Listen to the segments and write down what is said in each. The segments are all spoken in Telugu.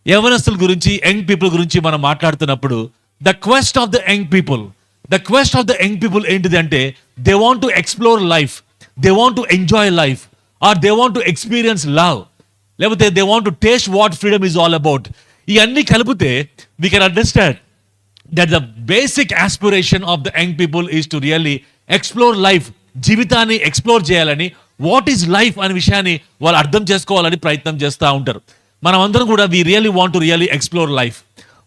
యవనస్తుల గురించి, యంగ్ పీపుల్ గురించి మనం మాట్లాడుతున్నప్పుడు the quest of the young people ఏంటిది అంటే they want to explore life, they want to enjoy life, or they want to experience love, లేకపోతే they want to taste what freedom is all about. ఇవన్నీ కలిపితే we can understand that the basic aspiration of the young people is to really explore life. జీవితాన్ని ఎక్స్ప్లోర్ చేయాలని, వాట్ ఈజ్ లైఫ్ అనే విషయాన్ని వాళ్ళు అర్థం చేసుకోవాలని ప్రయత్నం చేస్తూ ఉంటారు. మనం అందరం కూడా we really want to really explore life.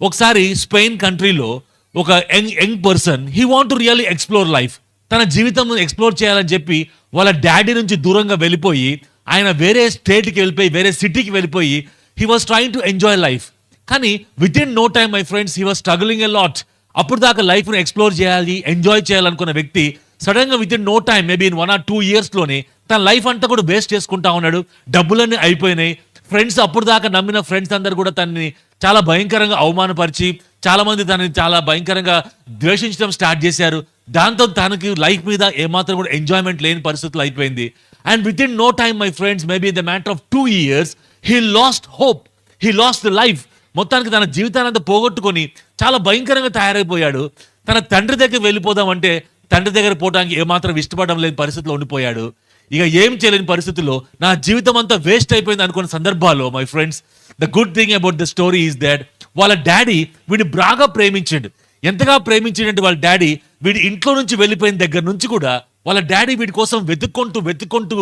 ఒకసారి స్పెయిన్ కంట్రీలో ఒక young person he want to really explore life. తన జీవితం ఎక్స్ప్లోర్ చేయాలని చెప్పి వాళ్ళ డాడీ నుంచి దూరంగా వెళ్ళిపోయి ఆయన వేరే స్టేట్కి వెళ్ళిపోయి, వేరే సిటీకి వెళ్ళిపోయి he was trying to enjoy life. కానీ within no time my friends he was struggling a lot. అప్పుడు దాకా లైఫ్ని ఎక్స్ప్లోర్ చేయాలి, ఎంజాయ్ చేయాలనుకున్న వ్యక్తి సడన్ గా within no time, maybe in 1 or 2 years లోనే తన లైఫ్ అంతా కూడా వేస్ట్ చేసుకుంటా ఉన్నాడు. డబ్బులన్నీ అయిపోయినాయి. ఫ్రెండ్స్, అప్పుడు దాకా నమ్మిన ఫ్రెండ్స్ అందరు కూడా తనని చాలా భయంకరంగా అవమానపరిచి, చాలా మంది తనని చాలా భయంకరంగా ద్వేషించడం స్టార్ట్ చేశారు. దాంతో తనకి లైఫ్ మీద ఏమాత్రం కూడా ఎంజాయ్మెంట్ లేని పరిస్థితులు అయిపోయింది. And within no time my friends, maybe the matter of 2 years he lost hope, he lost life. మొత్తానికి తన జీవితాన్ని అంతా పోగొట్టుకొని చాలా భయంకరంగా తయారైపోయాడు. తన తండ్రి దగ్గర వెళ్ళిపోదామంటే తండ్రి దగ్గర పోవడానికి ఏమాత్రం ఇష్టపడడం లేని పరిస్థితిలో ఉండిపోయాడు. ఇక ఏం చేయలేని పరిస్థితుల్లో నా జీవితం అంతా వేస్ట్ అయిపోయింది అనుకున్న సందర్భాల్లో my friends, the good thing about the story is that వాళ్ళ డాడీ వీడిని బాగా ప్రేమించాడు. ఎంతగా ప్రేమించాడంటే వాళ్ళ డాడీ వీడి ఇంట్లో నుంచి వెళ్ళిపోయిన దగ్గర నుంచి కూడా వాళ్ళ డాడీ వీడి కోసం వెతుక్కుంటూ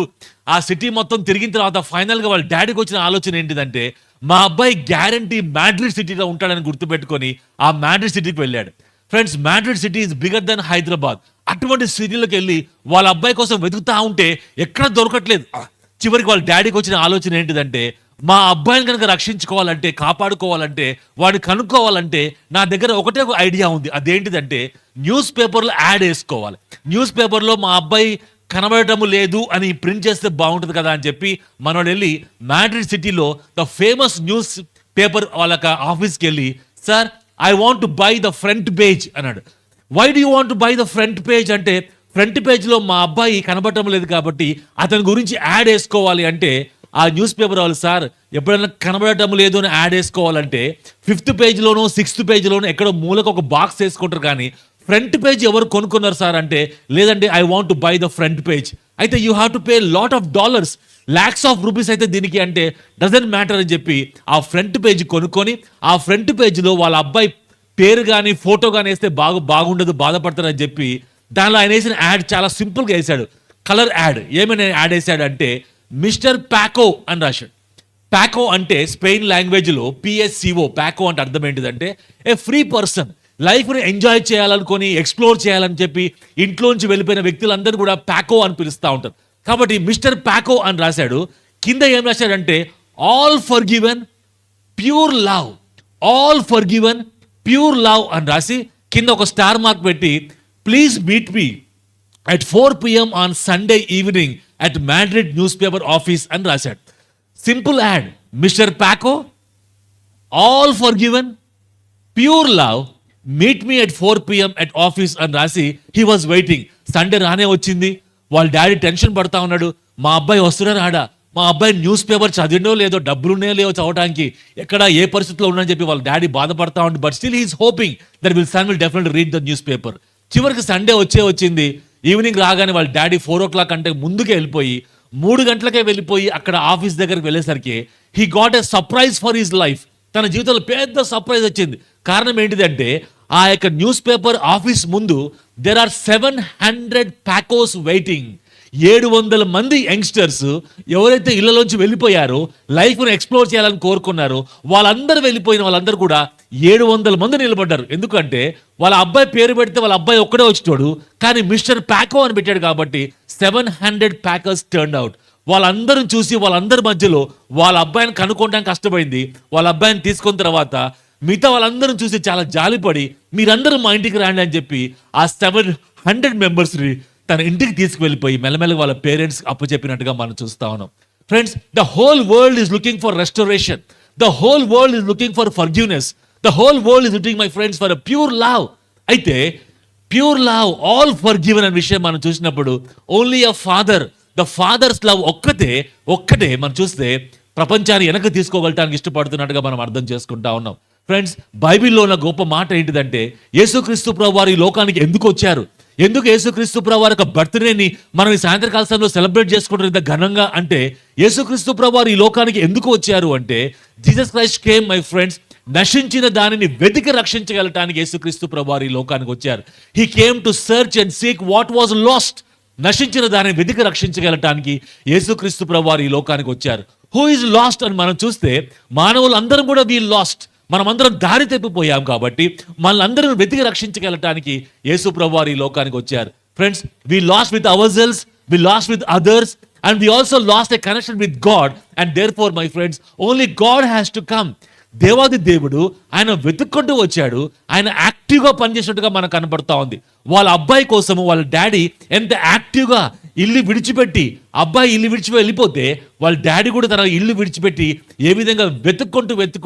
ఆ సిటీ మొత్తం తిరిగిన తర్వాత ఫైనల్గా వాళ్ళ డాడీకి వచ్చిన ఆలోచన ఏంటిదంటే, మా అబ్బాయి గ్యారంటీ మాడ్రిడ్ సిటీలో ఉంటాడని గుర్తుపెట్టుకొని ఆ మాడ్రిడ్ సిటీకి వెళ్ళాడు. Friends, Madrid city is bigger than Hyderabad. అటువంటి సిటీలోకి వెళ్ళి వాళ్ళ అబ్బాయి కోసం వెతుకుతా ఉంటే ఎక్కడ దొరకట్లేదు. చివరికి వాళ్ళ డాడీకి వచ్చిన ఆలోచన ఏంటిదంటే, మా అబ్బాయిని కనుక రక్షించుకోవాలంటే, కాపాడుకోవాలంటే, వాడిని కనుక్కోవాలంటే నా దగ్గర ఒకటే ఒక ఐడియా ఉంది. అదేంటిదంటే న్యూస్ పేపర్లో యాడ్ వేసుకోవాలి. న్యూస్ పేపర్లో మా అబ్బాయి కనబడటం లేదు అని ప్రింట్ చేస్తే బాగుంటుంది కదా అని చెప్పి మనోడు వెళ్ళి మాడ్రిడ్ సిటీలో ద ఫేమస్ న్యూస్ పేపర్ వాళ్ళకి ఆఫీస్కి వెళ్ళి, sir I want to buy the front page అన్నాడు. Why do you want to buy the front page అంటే, ఫ్రంట్ పేజ్లో మా అబ్బాయి కనబడటం లేదు కాబట్టి అతని గురించి యాడ్ వేసుకోవాలి అంటే ఆ న్యూస్ పేపర్ వాళ్ళు, సార్ ఎప్పుడైనా కనబడటం లేదు అని యాడ్ వేసుకోవాలంటే 5th పేజ్లోనో 6th పేజ్లోనో ఎక్కడో మూలకు ఒక బాక్స్ వేసుకుంటారు, కానీ ఫ్రంట్ పేజ్ ఎవరు కొనుక్కున్నారు సార్ అంటే, లేదంటే I want to buy the front page. అయితే you have to pay lot of dollars, lakhs of rupees అయితే దీనికి అంటే డజంట్ మ్యాటర్ అని చెప్పి ఆ ఫ్రంట్ పేజ్ కొనుక్కొని ఆ ఫ్రంట్ పేజ్లో వాళ్ళ అబ్బాయి పేరు కానీ ఫోటో కానీ వేస్తే బాగుండదు, బాధపడతారని చెప్పి దానిలో ఆయన వేసిన యాడ్ చాలా సింపుల్గా వేశాడు. Colour add. ఏమైనా యాడ్ వేశాడు అంటే మిస్టర్ పాకో అని రాశాడు. పాకో అంటే స్పెయిన్ లాంగ్వేజ్లో PSCO, పాకో అంటే అర్థం ఏంటిదంటే ఏ ఫ్రీ పర్సన్. లైఫ్ని ఎంజాయ్ చేయాలనుకొని, ఎక్స్ప్లోర్ చేయాలని చెప్పి ఇంట్లోంచి వెళ్ళిపోయిన వ్యక్తులందరూ కూడా పాకో అని పిలుస్తూ ఉంటారు. కాబట్టి మిస్టర్ పాకో అని రాశాడు. కింద ఏం రాశాడంటే all forgiven pure love, all forgiven pure love అని రాసి కింద ఒక స్టార్ మార్క్ పెట్టి please meet me at 4 PM on Sunday evening at Madrid newspaper office అని రాశాడు. Simple ad. Mister Paco, all forgiven, pure love, meet me at 4 PM at office అని రాసి హీ వాజ్ వెయిటింగ్. సండే రానే వచ్చింది. వాళ్ళ డాడీ టెన్షన్ పడతా ఉన్నాడు. మా అబ్బాయి వస్తున్నా రాడా, మా అబ్బాయి న్యూస్ పేపర్ చదివినో లేదో, డబ్బులున్నాయో లేవో చదవడానికి, ఎక్కడ ఏ పరిస్థితిలో ఉన్నాయని చెప్పి వాళ్ళ డాడీ బాధపడతా ఉంది. But still he is hoping that son will definitely read the newspaper. చివరికి సండే వచ్చింది. ఈవినింగ్ రాగానే వాళ్ళ డాడీ 4 o'clock అంటే ముందుకే వెళ్ళిపోయి 3 గంటలకే వెళ్ళిపోయి అక్కడ ఆఫీస్ దగ్గరికి వెళ్ళేసరికి he got a surprise for his life. తన జీవితంలో పెద్ద సర్ప్రైజ్ వచ్చింది. కారణం ఏంటిదంటే ఆ యొక్క న్యూస్ పేపర్ ఆఫీస్ ముందు దెర్ ఆర్ 700 పాకోస్ వెయిటింగ్. 700 మంది యంగ్స్టర్స్ ఎవరైతే ఇళ్లలోంచి వెళ్ళిపోయారో, లైఫ్ను ఎక్స్ప్లోర్ చేయాలని కోరుకున్నారో వాళ్ళందరూ వెళ్ళిపోయిన వాళ్ళందరూ కూడా 700 మంది నిలబడ్డారు. ఎందుకంటే వాళ్ళ అబ్బాయి పేరు పెడితే వాళ్ళ అబ్బాయి ఒక్కడే వచ్చాడు, కానీ మిస్టర్ పాకో అని పెట్టాడు కాబట్టి 700 ప్యాకర్స్ టర్న్ అవుట్. వాళ్ళందరూ చూసి వాళ్ళందరి మధ్యలో వాళ్ళ అబ్బాయిని కనుక్కోవడానికి కష్టమైంది. వాళ్ళ అబ్బాయిని తీసుకున్న తర్వాత మిగతా వాళ్ళందరూ చూసి చాలా జాలిపడి మీరందరూ మా ఇంటికి రాండి అని చెప్పి ఆ 700 మెంబర్స్ని తన ఇంటికి తీసుకువెళ్ళిపోయి మెల్లమెల్లగా వాళ్ళ పేరెంట్స్ అప్పచెప్పినట్టుగా మనం చూస్తా ఉన్నాం. Friends, the whole world is looking for restoration, the whole world is looking for forgiveness, the whole world is looking my friends for a pure love. అయితే pure love, all forgiven అనే విషయం మనం చూసినప్పుడు only a father, the father's love ఒక్కటే మనం చూస్తే ప్రపంచాన్ని వెనక్కి తీసుకోగలటానికి ఇష్టపడుతున్నట్టుగా మనం అర్థం చేసుకుంటా ఉన్నాం. ఫ్రెండ్స్, బైబిల్లో ఉన్న గొప్ప మాట ఏంటిదంటే యేసుక్రీస్తు ప్రభువారు ఈ లోకానికి ఎందుకు వచ్చారు, ఎందుకు యేసుక్రీస్తు ప్రభువారి యొక్క బర్త్డేని మనం ఈ సాయంత్రకాల సమయంలో సెలబ్రేట్ చేసుకుంటారు ఇంత ఘనంగా అంటే, యేసుక్రీస్తు ప్రభువారు ఈ లోకానికి ఎందుకు వచ్చారు అంటే, Jesus Christ came my friends, నశించిన దానిని వెతికి రక్షించగలటానికి యేసుక్రీస్తు ప్రభువారు ఈ లోకానికి వచ్చారు. He came to search and seek what was last. నశించిన దానిని వెతికి రక్షించగలటానికి యేసుక్రీస్తు ప్రభువారు ఈ లోకానికి వచ్చారు. హూ ఈజ్ లాస్ట్ అని మనం చూస్తే మానవులందరం కూడా వీ లాస్ట్, మనమందరం దారి తప్పిపోయాం కాబట్టి మనల్ని వెతికి రక్షించగలటానికి యేసు ప్రభువారు ఈ లోకానికి వచ్చారు. Friends, we lost with our selves, we lost with others, and we also lost a connection with God, and therefore my friends only God has to come. దేవాది దేవుడు ఆయన వెతుక్కుంటూ వచ్చాడు, ఆయన యాక్టివ్గా పనిచేసినట్టుగా మనకు కనబడతా ఉంది. వాళ్ళ అబ్బాయి కోసము వాళ్ళ డాడీ ఎంత యాక్టివ్గా ఇల్లు విడిచిపెట్టి, అబ్బాయి ఇల్లు వెళ్ళిపోతే వాళ్ళ డాడీ కూడా తన ఇల్లు విడిచిపెట్టి ఏ విధంగా వెతుక్కుంటూ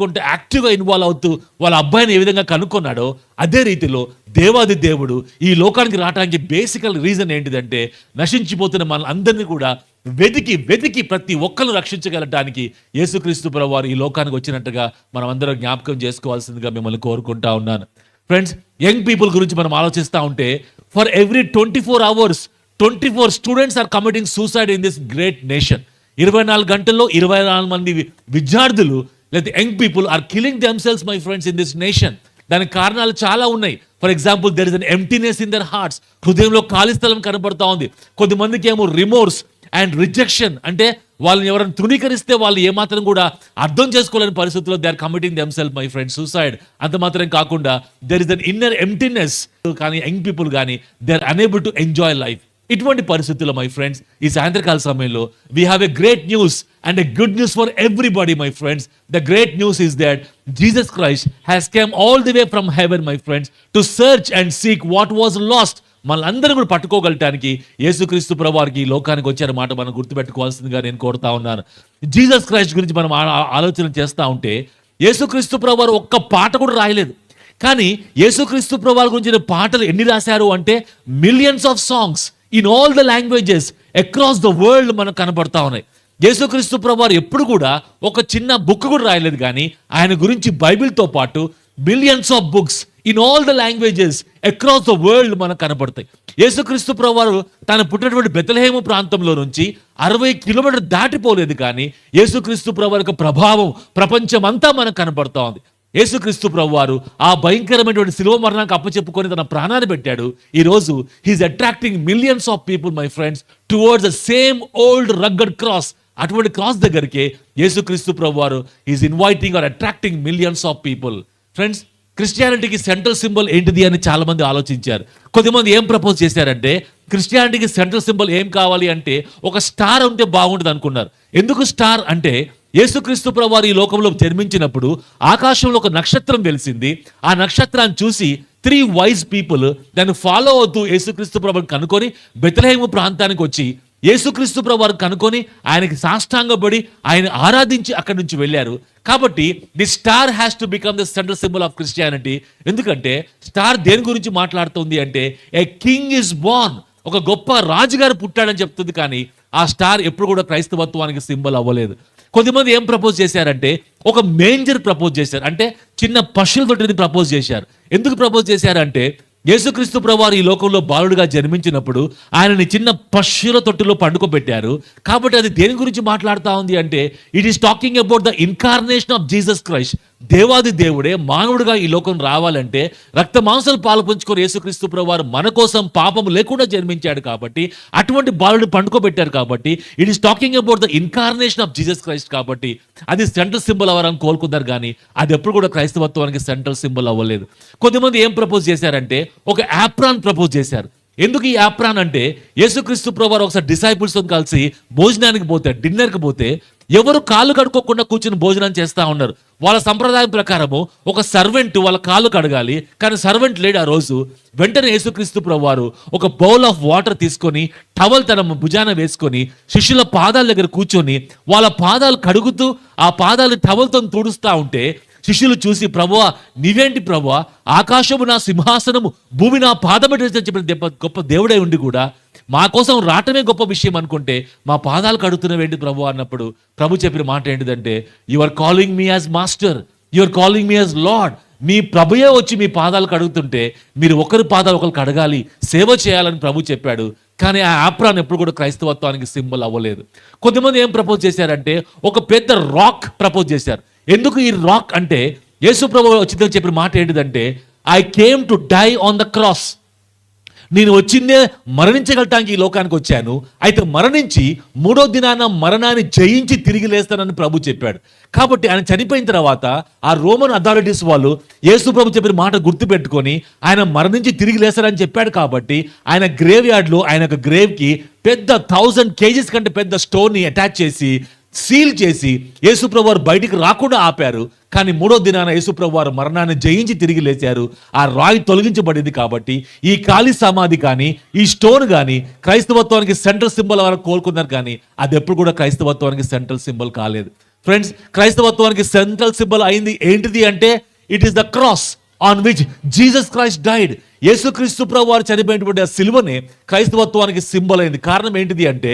యాక్టివ్గా ఇన్వాల్వ్ అవుతూ వాళ్ళ అబ్బాయిని ఏ విధంగా కనుక్కున్నాడో, అదే రీతిలో దేవాది దేవుడు ఈ లోకానికి రావడానికి బేసికల్ రీజన్ ఏంటిదంటే, నశించిపోతున్న మన అందరినీ కూడా వెతికి ప్రతి ఒక్కరు రక్షించగలటానికి యేసుక్రీస్తు ప్రభువారు ఈ లోకానికి వచ్చినట్టుగా మనం అందరం జ్ఞాపకం చేసుకోవాల్సిందిగా మిమ్మల్ని కోరుకుంటా ఉన్నాను. ఫ్రెండ్స్, యంగ్ పీపుల్ గురించి మనం ఆలోచిస్తూ ఉంటే, for every 24 hours 24 students are committing suicide in this great nation. 24 గంటల్లో 24 మంది విద్యార్థులు లేదా young people are killing themselves my friends in this nation. దానికి కారణాలు చాలా ఉన్నాయి. For example, there is an emptiness in their hearts. హృదయంలో ఖాళీ స్థలం కనబడతా ఉంది. కొద్దిమందికి ఏమో రిమోర్స్ అండ్ రిజెక్షన్, అంటే వాళ్ళని ఎవరైనా తృణీకరిస్తే వాళ్ళు ఏమాత్రం కూడా అర్థం చేసుకోలేని పరిస్థితుల్లో they are committing themselves my friends suicide. అంత మాత్రం కాకుండా there is an inner emptiness. కానీ యంగ్ పీపుల్ కానీ they are unable to enjoy life. ఇటువంటి పరిస్థితుల్లో మై ఫ్రెండ్స్ ఈ సాయంత్రకాల సమయంలో we have a great news and a good news for everybody my friends. The great news is that Jesus Christ has came all the way from heaven my friends to search and seek what was last. మనందరూ కూడా పట్టుకోగలటానికి యేసుక్రీస్తు ప్రభువారికి ఈ లోకానికి వచ్చారు మాట మనం గుర్తుపెట్టుకోవాల్సిందిగా నేను కోరుతా ఉన్నాను. జీసస్ క్రైస్ట్ గురించి మనం ఆలోచన చేస్తూ ఉంటే, యేసుక్రీస్తు ప్రభువారు ఒక్క పాట కూడా రాయలేదు. కానీ యేసుక్రీస్తు ప్రభువారి గురించిన పాటలు ఎన్ని రాశారు అంటే, millions of songs in all the languages across the world మనకు కనబడతా ఉన్నాయి. యేసుక్రీస్తు ప్రభువారు ఎప్పుడు కూడా ఒక చిన్న బుక్ కూడా రాయలేదు, కానీ ఆయన గురించి బైబిల్తో పాటు millions of books in all the languages across the world మనకు కనబడతాయి. యేసుక్రీస్తు ప్రభువారు తాను పుట్టినటువంటి బెత్లెహేము ప్రాంతంలో నుంచి 60 కిలోమీటర్లు దాటిపోలేదు, కానీ యేసుక్రీస్తు ప్రభువారి యొక్క ప్రభావం ప్రపంచం అంతా మనకు కనబడతా ఉంది. యేసుక్రీస్తు ప్రభువారు ఆ భయంకరమైనటువంటి శిలువ మరణానికి అప్పచెప్పుకొని తన ప్రాణాన్ని పెట్టాడు. ఈ రోజు he is attracting millions of people my friends towards the same old rugged cross. అటువంటి క్రాస్ దగ్గరికి యేసుక్రీస్తు ప్రభువారు is inviting or attracting millions of people. Friends, క్రిస్టియానిటీకి సెంట్రల్ సింబల్ ఏంటిది అని చాలా మంది ఆలోచించారు. కొద్దిమంది ఏం ప్రపోజ్ చేశారంటే, క్రిస్టియానిటీకి సెంట్రల్ సింబల్ ఏం కావాలి అంటే ఒక స్టార్ ఉంటే బాగుంటుంది అనుకున్నారు. ఎందుకు స్టార్ అంటే, యేసుక్రీస్తు ప్రభువారు ఈ లోకంలో జన్మించినప్పుడు ఆకాశంలో ఒక నక్షత్రం వెలిసింది. ఆ నక్షత్రాన్ని చూసి 3 wise people దాన్ని ఫాలో అవుతూ యేసుక్రీస్తు ప్రభువుని కనుక్కొని బెత్లెహేము ప్రాంతానికి వచ్చి యేసుక్రీస్తు ప్రభువారు కనుక్కొని ఆయనకి సాష్టాంగపడి ఆయన ఆరాధించి అక్కడి నుంచి వెళ్ళారు. కాబట్టి the star has to become the central symbol of Christianity. ఎందుకంటే స్టార్ దేని గురించి మాట్లాడుతుంది అంటే, ఏ కింగ్ ఇస్ బోర్న్, ఒక గొప్ప రాజుగారు పుట్టాడని చెప్తుంది. కానీ ఆ స్టార్ ఎప్పుడు కూడా క్రైస్తవత్వానికి సింబల్ అవ్వలేదు. కొద్దిమంది ఏం ప్రపోజ్ చేశారంటే, ఒక మేంజర్ ప్రపోజ్ చేశారు, అంటే చిన్న పశువుల తొట్టిని ప్రపోజ్ చేశారు. ఎందుకు ప్రపోజ్ చేశారంటే, యేసుక్రీస్తు ప్రభువారు ఈ లోకంలో బాలుడుగా జన్మించినప్పుడు ఆయనని చిన్న పశువుల తొట్టిలో పండుకోబెట్టారు. కాబట్టి అది దేని గురించి మాట్లాడుతూ ఉంది అంటే, it is talking about the incarnation of Jesus Christ. దేవాది దేవుడే మానవుడిగా ఈ లోకం రావాలంటే రక్త మాంసాలు పాలు పంచుకొని యేసుక్రీస్తు ప్రభువారు మన కోసం పాపము లేకుండా జన్మించాడు. కాబట్టి అటువంటి బాలుడు పండుకోబెట్టారు. కాబట్టి it is talking about the incarnation of Jesus Christ. కాబట్టి అది సెంట్రల్ సింబల్ అవ్వాలని కోరుకున్నారు, కానీ అది ఎప్పుడు కూడా క్రైస్తవత్వానికి సెంట్రల్ సింబల్ అవ్వలేదు. కొద్దిమంది ఏం ప్రపోజ్ చేశారంటే, ఒక యాప్రాన్ ప్రపోజ్ చేశారు. ఎందుకు ఈ యాప్రాన్ అంటే, యేసుక్రీస్తు ప్రభువారు ఒకసారి డిసైపుల్స్తో కలిసి భోజనానికి పోతే, డిన్నర్కి పోతే ఎవరు కాళ్ళు కడుక్కోకుండా కూర్చుని భోజనం చేస్తూ ఉన్నారు. వాళ్ళ సంప్రదాయం ప్రకారము ఒక సర్వెంట్ వాళ్ళ కాళ్ళు కడగాలి, కానీ సర్వెంట్ లేడు ఆ రోజు. వెంటనే యేసుక్రీస్తు ప్రభువారు ఒక బౌల్ ఆఫ్ వాటర్ తీసుకొని టవల్ తన భుజాన వేసుకొని శిష్యుల పాదాల దగ్గర కూర్చొని వాళ్ళ పాదాలు కడుగుతూ ఆ పాదాలు టవల్తో తుడుస్తూ ఉంటే శిష్యులు చూసి, ప్రభువా నీవేంటి ప్రభువా, ఆకాశము నా సింహాసనము, భూమి నా పాదము అని చెప్పిన గొప్ప దేవుడై ఉండి కూడా మా కోసం రావటమే గొప్ప విషయం అనుకుంటే మా పాదాలు కడుగుతున్నవేంటి ప్రభు అన్నప్పుడు ప్రభు చెప్పిన మాట ఏంటిదంటే, you are calling me as master, you are calling me as Lord. మీ ప్రభుయే వచ్చి మీ పాదాలు కడుగుతుంటే మీరు ఒకరి పాదాలు ఒకరు కడగాలి, సేవ చేయాలని ప్రభు చెప్పాడు. కానీ ఆ ఆప్రాన్ ఎప్పుడు కూడా క్రైస్తవత్వానికి సింబల్ అవ్వలేదు. కొంతమంది ఏం ప్రపోజ్ చేశారంటే ఒక పెద్ద రాక్ ప్రపోజ్ చేశారు. ఎందుకు ఈ రాక్ అంటే, యేసు ప్రభు వచ్చిందని చెప్పిన మాట ఏంటిదంటే, I came to die on the cross. నేను వచ్చిందే మరణించగలటానికి ఈ లోకానికి వచ్చాను, అయితే మరణించి మూడో దినాన మరణాన్ని జయించి తిరిగి లేస్తానని ప్రభు చెప్పాడు. కాబట్టి ఆయన చనిపోయిన తర్వాత ఆ రోమన్ అథారిటీస్ వాళ్ళు యేసు ప్రభు చెప్పిన మాట గుర్తుపెట్టుకొని ఆయన మరణించి తిరిగి లేస్తారని చెప్పాడు. కాబట్టి ఆయన గ్రేవ్ యార్డ్లో ఆయన యొక్క గ్రేవ్కి పెద్ద 1000 kgs కంటే పెద్ద స్టోన్ని అటాచ్ చేసి సీల్ చేసి యేసుప్రభు వారు బయటికి రాకుండా ఆపారు. కానీ మూడో దినాన యేసుప్రభు వారు మరణాన్ని జయించి తిరిగి లేచారు. ఆ రాయి తొలగించబడింది. కాబట్టి ఈ ఖాళీ సమాధి కానీ ఈ స్టోన్ కానీ క్రైస్తవత్వానికి సెంట్రల్ సింబల్ వరకు కోలుకున్నారు, కానీ అది ఎప్పుడు కూడా క్రైస్తవత్వానికి సెంట్రల్ సింబల్ కాలేదు. ఫ్రెండ్స్, క్రైస్తవత్వానికి సెంట్రల్ సింబల్ అయింది ఏంటిది అంటే, it is the cross on which Jesus Christ died. యేసుక్రీస్తు ప్రభు వారు చనిపోయినటువంటి ఆ సిలువనే క్రైస్తవత్వానికి సింబల్ అయింది. కారణం ఏంటిది అంటే,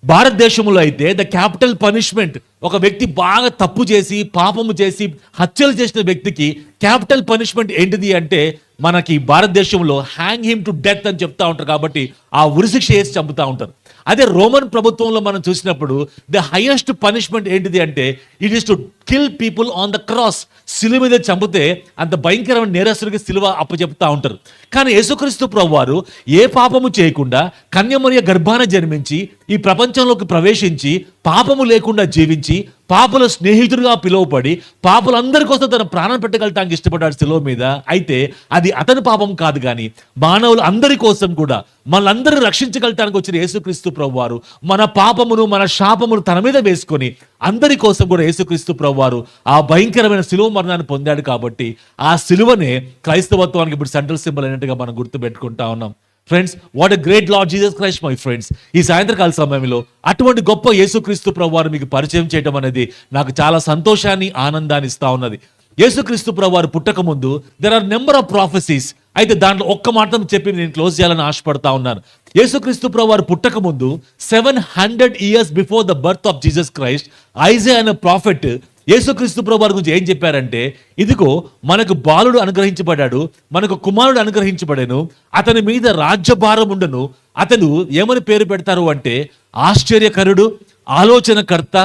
భారతదేశంలో అయితే ద క్యాపిటల్ పనిష్మెంట్, ఒక వ్యక్తి బాగా తప్పు చేసి పాపము చేసి హత్యలు చేసిన వ్యక్తికి క్యాపిటల్ పనిష్మెంట్ ఏంటిది అంటే, మనకి భారతదేశంలో హ్యాంగ్ హిమ్ టు డెత్ అని చెప్తా ఉంటారు. కాబట్టి ఆ ఉరిశిక్ష వేసి చంపుతూ ఉంటారు. అదే రోమన్ ప్రభుత్వంలో మనం చూసినప్పుడు ద హైయెస్ట్ పనిష్మెంట్ ఏంటిది అంటే, it is to kill people on the cross. సిలువ మీద చంపితే అంత భయంకరమైన నేరస్తుడికి సిలువ అప్పచెప్తా ఉంటారు. కానీ యేసుక్రీస్తు ప్రభువారు ఏ పాపము చేయకుండా కన్యమరియ గర్భాన జన్మించి ఈ ప్రపంచంలోకి ప్రవేశించి పాపము లేకుండా జీవించి పాపుల స్నేహితుడిగా పిలువబడి పాపులందరి కోసం తన ప్రాణం పెట్టగలటానికి ఇష్టపడ్డాడు సిలువ మీద. అయితే అది అతని పాపం కాదు, కానీ మానవులు అందరి కోసం కూడా మనందరూ రక్షించగలటానికి వచ్చిన యేసుక్రీస్తు ప్రభువారు మన పాపమును మన శాపమును తన మీద వేసుకొని అందరి కోసం కూడా యేసుక్రీస్తు ప్రభువారు ఆ భయంకరమైన సిలువ మరణాన్ని పొందాడు. కాబట్టి ఆ సిలువనే క్రైస్తవత్వానికి ఇప్పుడు సెంట్రల్ సింబల్ అయినట్టుగా మనం గుర్తుపెట్టుకుంటా ఉన్నాం. Friends, what a great lord Jesus Christ my friends. ఈ సాయంత్రకాల సమయంలో అటువంటి గొప్ప యేసుక్రీస్తు ప్రభువారు మీకు పరిచయం చేయడం అనేది నాకు చాలా సంతోషాన్ని ఆనందాన్ని ఇస్తా ఉన్నది. యేసుక్రీస్తు ప్రభువారు పుట్టక ముందు there are number of prophecies. అయితే దాంట్లో ఒక్క మాటం చెప్పి నేను క్లోజ్ చేయాలని ఆశపడతా ఉన్నాను. యేసుక్రీస్తు ప్రభువారు పుట్టక ముందు 700 years before the birth of Jesus Christ, Isaiah అనే ప్రాఫెట్ యేసుక్రీస్తు ప్రభువారి గురించి ఏం చెప్పారంటే, ఇదిగో మనకు బాలుడు అనుగ్రహించబడ్డాడు, మనకు కుమారుడు అనుగ్రహించబడాను, అతని మీద రాజ్యభారం ఉండను, అతను ఏమని పేరు పెడతారు అంటే, ఆశ్చర్యకరుడు, ఆలోచనకర్త,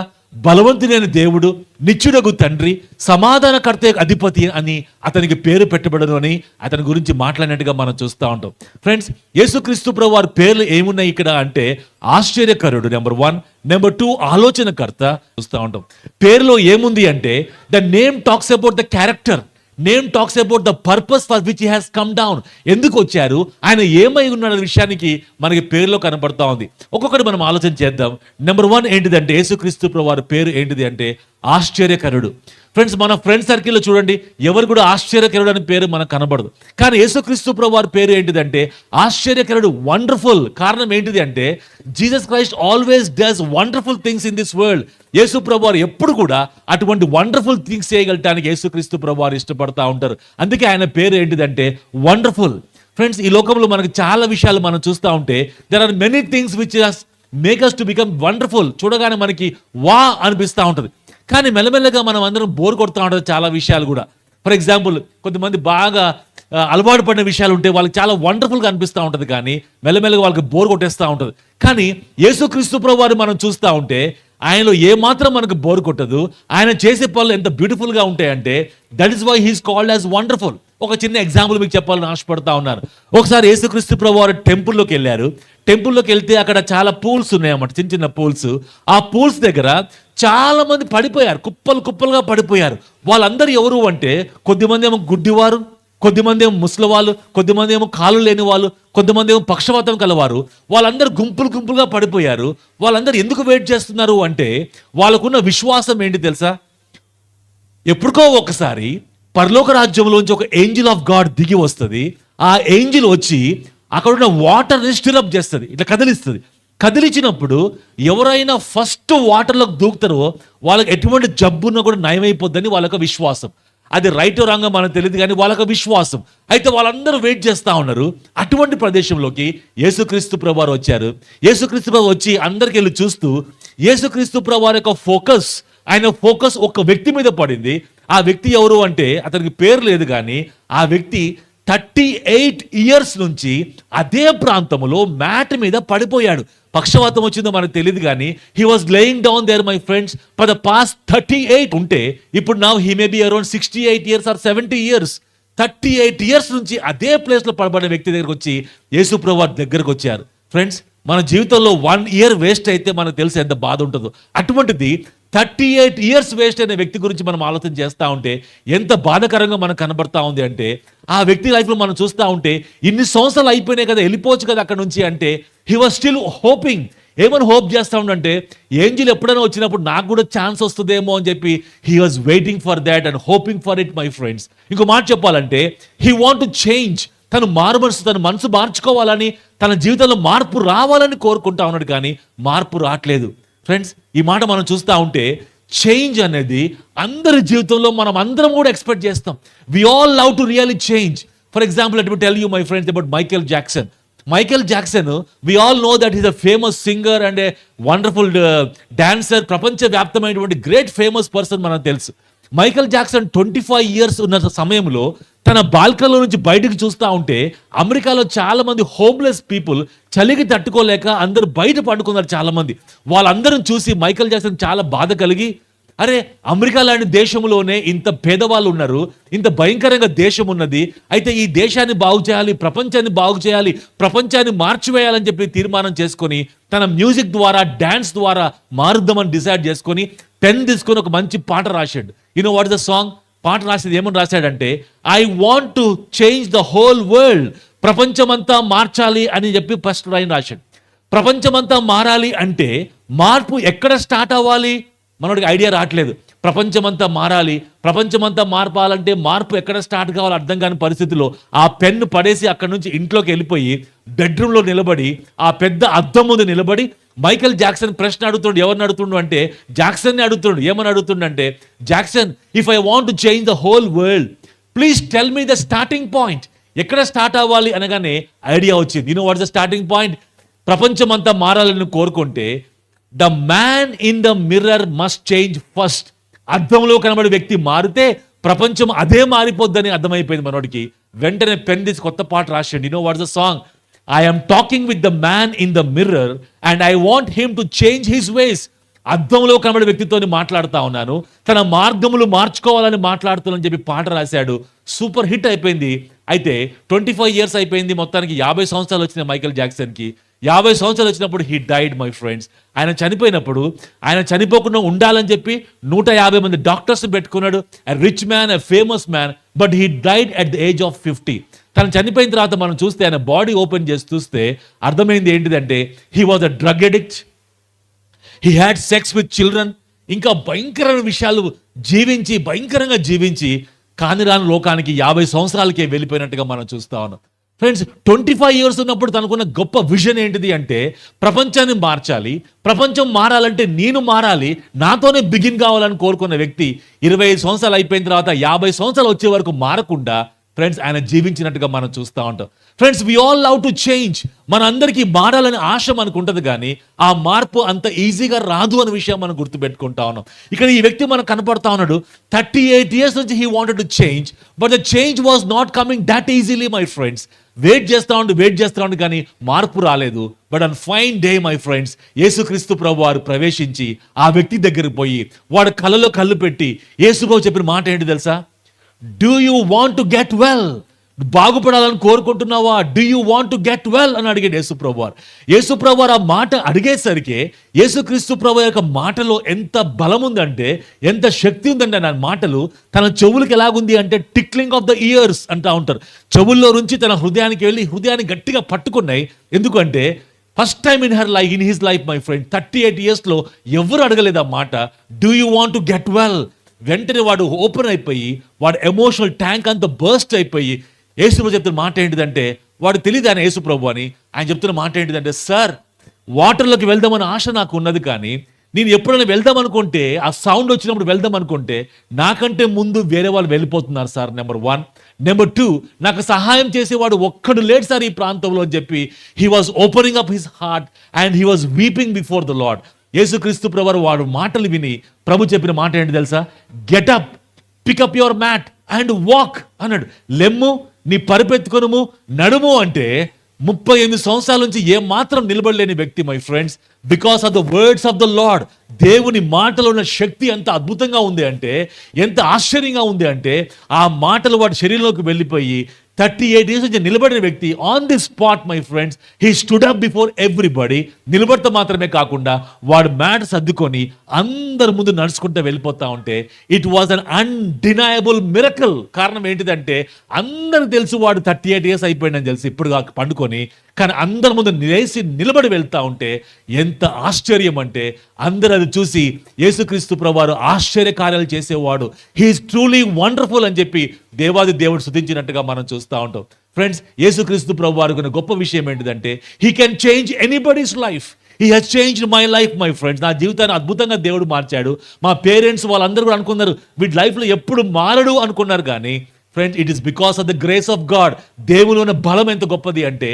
బలవంతుడైన దేవుడు, నిత్యుడగు తండ్రి, సమాధానకర్త అధిపతి అని అతనికి పేరు పెట్టబడను అని అతని గురించి మాట్లాడినట్టుగా మనం చూస్తూ ఉంటాం. ఫ్రెండ్స్, యేసుక్రీస్తు ప్రభు వారి పేర్లు ఏమున్నాయి ఇక్కడ అంటే, ఆశ్చర్యకరుడు నెంబర్ 1, నెంబర్ 2 ఆలోచనకర్త చూస్తూ ఉంటాం. పేరులో ఏముంది అంటే, the name talks about the character, name talks about the purpose for which he has come down. ఎందుకు వచ్చారు, ఆయన ఏమై ఉన్నాడు అనే విషయానికి మనకి పేరులో కనపడతా ఉంది. ఒక్కొక్కటి మనం ఆలోచన చేద్దాం. నెంబర్ 1 ఏంటిదంటే, యేసుక్రీస్తు ప్రభు వారి పేరు ఏంటిది అంటే ఆశ్చర్యకరుడు. ఫ్రెండ్స్, మన ఫ్రెండ్ సర్కిల్లో చూడండి, ఎవరు కూడా ఆశ్చర్యకరుడు అనే పేరు మనకు కనబడదు. కానీ యేసుక్రీస్తు ప్రభు వారి పేరు ఏంటిదంటే ఆశ్చర్యకరుడు, వండర్ఫుల్. కారణం ఏంటిది అంటే, Jesus Christ always does wonderful things in this world. యేసు ప్రభు వారు ఎప్పుడు కూడా అటువంటి వండర్ఫుల్ థింగ్స్ చేయగలటానికి యేసుక్రీస్తు ప్రభు వారు ఇష్టపడతా ఉంటారు. అందుకే ఆయన పేరు ఏంటిదంటే వండర్ఫుల్. ఫ్రెండ్స్, ఈ లోకంలో మనకు చాలా విషయాలు మనం చూస్తూ ఉంటే, there are many things which make us to become wonderful. చూడగానే మనకి వా అనిపిస్తూ ఉంటుంది. కానీ మెల్లమెల్లగా మనం అందరం బోర్ కొడుతూ ఉంటుంది చాలా విషయాలు కూడా. ఫర్ ఎగ్జాంపుల్, కొంతమంది బాగా అలవాటు పడిన విషయాలు ఉంటే వాళ్ళకి చాలా వండర్ఫుల్గా అనిపిస్తూ ఉంటుంది, కానీ మెల్లమెల్లగా వాళ్ళకి బోర్ కొట్టేస్తూ ఉంటుంది. కానీ యేసుక్రీస్తు ప్రభు వారు మనం చూస్తూ ఉంటే ఆయనలో ఏమాత్రం మనకు బోర్ కొట్టదు. ఆయన చేసే పనులు ఎంత బ్యూటిఫుల్గా ఉంటాయంటే, that is why he's called as wonderful. ఒక చిన్న ఎగ్జాంపుల్ మీకు చెప్పాలని ఆశపడతా ఉన్నాను. ఒకసారి యేసుక్రీస్తు ప్రభు వారు టెంపుల్లోకి వెళ్ళారు. టెంపుల్లోకి వెళ్తే అక్కడ చాలా పూల్స్ ఉన్నాయన్నమాట, చిన్న చిన్న పూల్స్. ఆ పూల్స్ దగ్గర చాలా మంది పడిపోయారు, కుప్పలు కుప్పలుగా పడిపోయారు. వాళ్ళందరూ ఎవరు అంటే, కొద్దిమంది ఏమో గుడ్డివారు, కొద్దిమంది ఏమో ముసలివాళ్ళు, కొద్దిమంది ఏమో కాళ్ళు లేని వాళ్ళు, కొంతమంది ఏమో పక్షవాతం కలవారు. వాళ్ళందరూ గుంపులు గుంపులుగా పడిపోయారు. వాళ్ళందరూ ఎందుకు వెయిట్ చేస్తున్నారు అంటే, వాళ్ళకున్న విశ్వాసం ఏంటి తెలుసా? ఎప్పుడుకో ఒకసారి పరలోక రాజ్యంలోంచి ఒక ఏంజిల్ ఆఫ్ గాడ్ దిగి వస్తుంది. ఆ ఏంజిల్ వచ్చి అక్కడున్న వాటర్ని స్టిరప్ చేస్తుంది, ఇట్లా కదిలిస్తుంది. కదిలించినప్పుడు ఎవరైనా ఫస్ట్ వాటర్లోకి దూకుతారో వాళ్ళకి ఎటువంటి జబ్బున్నా కూడా నయమైపోద్దని వాళ్ళకి విశ్వాసం. అది రైట్ రాంగో మనకు తెలియదు, కానీ వాళ్ళకి విశ్వాసం. అయితే వాళ్ళందరూ వెయిట్ చేస్తూ ఉన్నారు. అటువంటి ప్రదేశంలోకి యేసుక్రీస్తు ప్రభువారు వచ్చారు. యేసుక్రీస్తు ప్రభు వచ్చి అందరికి వెళ్ళి చూస్తూ, యేసుక్రీస్తు ప్రభువారి యొక్క ఆయన ఫోకస్ ఒక వ్యక్తి మీద పడింది. ఆ వ్యక్తి ఎవరు అంటే అతనికి పేరు లేదు, కానీ ఆ వ్యక్తి 38 years నుంచి అదే ప్రాంతంలో మ్యాట్ మీద పడిపోయాడు. పక్షవాతం వచ్చిందో మనకు తెలియదు, కానీ he was laying down there my friends for the past 38 ఉంటే ఇప్పుడు now he may be around 68 years or 70 years. 38 years నుంచి అదే ప్లేస్లో పడబడిన వ్యక్తి దగ్గరకు వచ్చి యేసు ప్రభువు దగ్గరకు వచ్చారు. ఫ్రెండ్స్, మన జీవితంలో 1 year వేస్ట్ అయితే మనకు తెలుసు ఎంత బాధ ఉంటుందో. అటువంటిది 38 years వేస్ట్ అయిన వ్యక్తి గురించి మనం ఆలోచన చేస్తూ ఉంటే ఎంత బాధాకరంగా మనకు కనబడతా ఉంది అంటే, ఆ వ్యక్తి లైఫ్లో మనం చూస్తూ ఉంటే ఇన్ని సంవత్సరాలు అయిపోయినాయి కదా, వెళ్ళిపోవచ్చు కదా అక్కడ నుంచి అంటే, హీ వాజ్ స్టిల్ హోపింగ్. ఏమని హోప్ చేస్తూ ఉండంటే, ఏంజిల్ ఎప్పుడైనా వచ్చినప్పుడు నాకు కూడా ఛాన్స్ వస్తుందేమో అని చెప్పి he was waiting for that and hoping for it. My friends, ఇంకో మాట చెప్పాలంటే, హీ వాంట్ టు చేంజ్. తను తన మనసు మార్చుకోవాలని, తన జీవితంలో మార్పు రావాలని కోరుకుంటా ఉన్నాడు, కానీ మార్పు రావట్లేదు. ఫ్రెండ్స్, ఈ మాట మనం చూస్తూ ఉంటే చేంజ్ అనేది అందరి జీవితంలో మనం అందరం కూడా ఎక్స్పెక్ట్ చేస్తాం. We all love to really change. For example, let me tell you my friends about Michael Jackson. Michael Jackson, we all know that is a famous singer and a wonderful dancer. ప్రపంచవ్యాప్తమైనటువంటి గ్రేట్ ఫేమస్ పర్సన్ మనకు తెలుసు. మైకేల్ జాక్సన్ 25 years ఉన్న సమయంలో తన బాల్కనీలో నుంచి బయటకు చూస్తూ ఉంటే అమెరికాలో చాలా మంది హోమ్లెస్ పీపుల్ చలికి తట్టుకోలేక అందరూ బయట పడుకున్నారు చాలా మంది. వాళ్ళందరం చూసి మైకేల్ జాక్సన్ చాలా బాధ కలిగి, అరే అమెరికా లాంటి దేశంలోనే ఇంత పేదవాళ్ళు ఉన్నారు, ఇంత భయంకరంగా దేశం ఉన్నది, అయితే ఈ దేశాన్ని బాగు చేయాలి, ప్రపంచాన్ని బాగు చేయాలి, ప్రపంచాన్ని మార్చివేయాలని చెప్పి తీర్మానం చేసుకొని తన మ్యూజిక్ ద్వారా, డాన్స్ ద్వారా మారుద్దామని డిసైడ్ చేసుకొని పెన్ తీసుకొని ఒక మంచి పాట రాశాడు. You know what is the song? పాట రాసేది ఏమని రాశాడంటే, I want to change the whole world. ప్రపంచమంతా మార్చాలి అని చెప్పి ఫస్ట్ లైన్ రాశాడు. ప్రపంచమంతా మారాలి అంటే మార్పు ఎక్కడ స్టార్ట్ అవ్వాలి? మనోడికి ఐడియా రావట్లేదు. ప్రపంచమంతా మారాలి, ప్రపంచమంతా మార్పాలంటే మార్పు ఎక్కడ స్టార్ట్ కావాలో అర్థం కాని పరిస్థితిలో ఆ పెన్ను పడేసి అక్కడి నుంచి ఇంట్లోకి వెళ్ళిపోయి బెడ్రూమ్లో నిలబడి ఆ పెద్ద అద్దం ముందు నిలబడి మైకేల్ జాక్సన్ ప్రశ్న అడుగుతుండు. ఎవరిని అడుగుతుండు అంటే జాక్సన్ని అడుగుతుండు. ఏమని అడుగుతుండంటే, Jackson, if I want to change the whole world, please tell me the starting point. ఎక్కడ స్టార్ట్ అవ్వాలి అనగానే ఐడియా వచ్చింది. You know what is the starting point? ప్రపంచమంతా మారాలని కోరుకుంటే the man in the mirror must change first. అద్దంలో కనబడే వ్యక్తి మారితే ప్రపంచం అదే మారిపోద్దని అర్థమైపోయింది మనోడికి. వెంటనే పెన్ తీసి కొత్త పాట రాశాడు. You know what is the song? I am talking with the man in the mirror and I want him to change his ways. అద్దంలో కనబడే వ్యక్తితో మాట్లాడుతూ ఉన్నాను, తన మార్గములు మార్చుకోవాలని మాట్లాడుతున్నాను చెప్పి పాట రాశాడు. సూపర్ హిట్ అయిపోయింది. అయితే 25 years అయిపోయింది. మొత్తానికి 50 సంవత్సరాలు వచ్చినాయి మైకేల్ జాక్సన్కి. 50 సంవత్సరాలు వచ్చినప్పుడు హీ డైడ్ మై ఫ్రెండ్స్. ఆయన చనిపోయినప్పుడు ఆయన చనిపోకుండా ఉండాలని చెప్పి 150 మంది డాక్టర్స్ పెట్టుకున్నాడు. A rich man, a famous man, but he died at the age of 50. తను చనిపోయిన తర్వాత మనం చూస్తే ఆయన బాడీ ఓపెన్ చేసి చూస్తే అర్థమైంది ఏంటిదంటే, he was a drug addict, he had sex with children, ఇంకా భయంకరమైన విషయాలు భయంకరంగా జీవించి కానిరాని లోకానికి 50 సంవత్సరాలకే వెళ్ళిపోయినట్టుగా మనం చూస్తా ఉన్నాం. ఫ్రెండ్స్, 25 years ఉన్నప్పుడు తనకున్న గొప్ప విజన్ ఏంటిది అంటే, ప్రపంచాన్ని మార్చాలి, ప్రపంచం మారాలంటే నేను మారాలి, నాతోనే బిగిన్ కావాలని కోరుకున్న వ్యక్తి 25 సంవత్సరాలు అయిపోయిన తర్వాత 50 సంవత్సరాలు వచ్చే వరకు మారకుండా ఫ్రెండ్స్ ఆయన జీవించినట్టుగా మనం చూస్తూ ఉంటాం. Friends, we all love to change. మన అందరికీ మారాలని ఆశ మనకు ఉంటుంది, కానీ ఆ మార్పు అంత ఈజీగా రాదు అనే విషయం మనం గుర్తుపెట్టుకుంటా ఉన్నాం. ఇక్కడ ఈ వ్యక్తి మనకు కనపడతా ఉన్నాడు. 38 years నుంచి he wanted to change, but the change was not coming that easily my friends. Wait చేస్తా ఉండు కానీ మార్పు రాలేదు. But on fine day my friends, యేసుక్రీస్తు ప్రభు వారు ప్రవేశించి ఆ వ్యక్తి దగ్గరికి పోయి వాడు కళ్ళలో కళ్ళు పెట్టి యేసు ప్రభు చెప్పిన మాట ఏంటి తెలుసా? Do you want to get well? బాగుపడాలని కోరుకుంటున్నావా? Do you want to get well అని అడిగాడు యేసుప్రభు వారు. యేసుప్రభు వారు ఆ మాట అడిగేసరికి యేసుక్రీస్తు ప్రభు యొక్క మాటలో ఎంత బలం ఉందంటే, ఎంత శక్తి ఉందంటే ఆ మాటలు తన చెవులకు ఎలాగుంది అంటే టిక్లింగ్ ఆఫ్ ద ఇయర్స్ అంటూ ఉంటారు. చెవుల్లో నుంచి తన హృదయానికి వెళ్ళి హృదయాన్ని గట్టిగా పట్టుకున్నాయి. ఎందుకంటే first time in his life my friend, 38 yearsలో ఎవరు అడగలేదు ఆ మాట, do you want to get well. వెంటనే వాడు ఓపెన్ అయిపోయి వాడు ఎమోషనల్ ట్యాంక్ అంతా బర్స్ట్ అయిపోయి యేసుప్రభు చెప్తున్న మాట ఏంటిదంటే, వాడు తెలియదు ఆయన యేసుప్రభు అని. ఆయన చెప్తున్న మాట ఏంటిదంటే, సార్ వాటర్లోకి వెళ్దామని ఆశ నాకు ఉన్నది, కానీ నేను ఎప్పుడైనా వెళ్దాం అనుకుంటే, ఆ సౌండ్ వచ్చినప్పుడు వెళ్దాం అనుకుంటే నాకంటే ముందు వేరే వాళ్ళు వెళ్ళిపోతున్నారు సార్. నెంబర్ 1. నెంబర్ 2, నాకు సహాయం చేసేవాడు ఒక్కడు లేడు సార్ ఈ ప్రాంతంలో అని చెప్పి he was opening up his heart and he was weeping before the lord. యేసుక్రీస్తు ప్రభువారు వాడు మాటలు విని ప్రభు చెప్పిన మాట ఏంటి తెలుసా? Get up, pick up your mat and walk అన్నాడు. లెమ్ము, నీ పరిపెత్తుకొనుము, నడుము అంటే 38 సంవత్సరాల నుంచి ఏమాత్రం నిలబడలేని వ్యక్తి my friends, because of the words of the lord. దేవుని మాటలో ఉన్న శక్తి ఎంత అద్భుతంగా ఉంది అంటే, ఎంత ఆశ్చర్యంగా ఉంది అంటే, ఆ మాటలు వాడి శరీరంలోకి వెళ్ళిపోయి 38 years నుంచి నిలబడిన వ్యక్తి on the spot my friends, he stood up before everybody. నిలబడతా మాత్రమే కాకుండా వాడు మ్యాట్ సర్దుకొని అందరి ముందు నడుచుకుంటూ వెళ్ళిపోతా ఉంటే it was an undeniable miracle. కారణం ఏంటిదంటే అందరికి తెలుసు వాడు 38 years అయిపోయిందని తెలిసి ఇప్పుడు పండుకొని, కానీ అందరి ముందు లేచి నిలబడి వెళ్తా ఉంటే ఎంత ఆశ్చర్యం అంటే, అందరు అది చూసి యేసుక్రీస్తు ప్రభువారు ఆశ్చర్య కార్యాలు చేసేవాడు, హీఈస్ ట్రూలీ వండర్ఫుల్ అని చెప్పి దేవాది దేవుడు స్తుతించినట్టుగా మనం చూస్తూ ఉంటాం. ఫ్రెండ్స్, యేసుక్రీస్తు ప్రభువారికి గొప్ప విషయం ఏంటిదంటే he can change anybody's life. He has changed my life my friends. నా జీవితాన్ని అద్భుతంగా దేవుడు మార్చాడు. మా పేరెంట్స్ వాళ్ళందరూ కూడా అనుకున్నారు వీడి లైఫ్లో ఎప్పుడు మారడు అనుకున్నారు, కానీ friends it is because of the grace of God. దేవుని ఉన్న బలం ఎంత గొప్పది అంటే,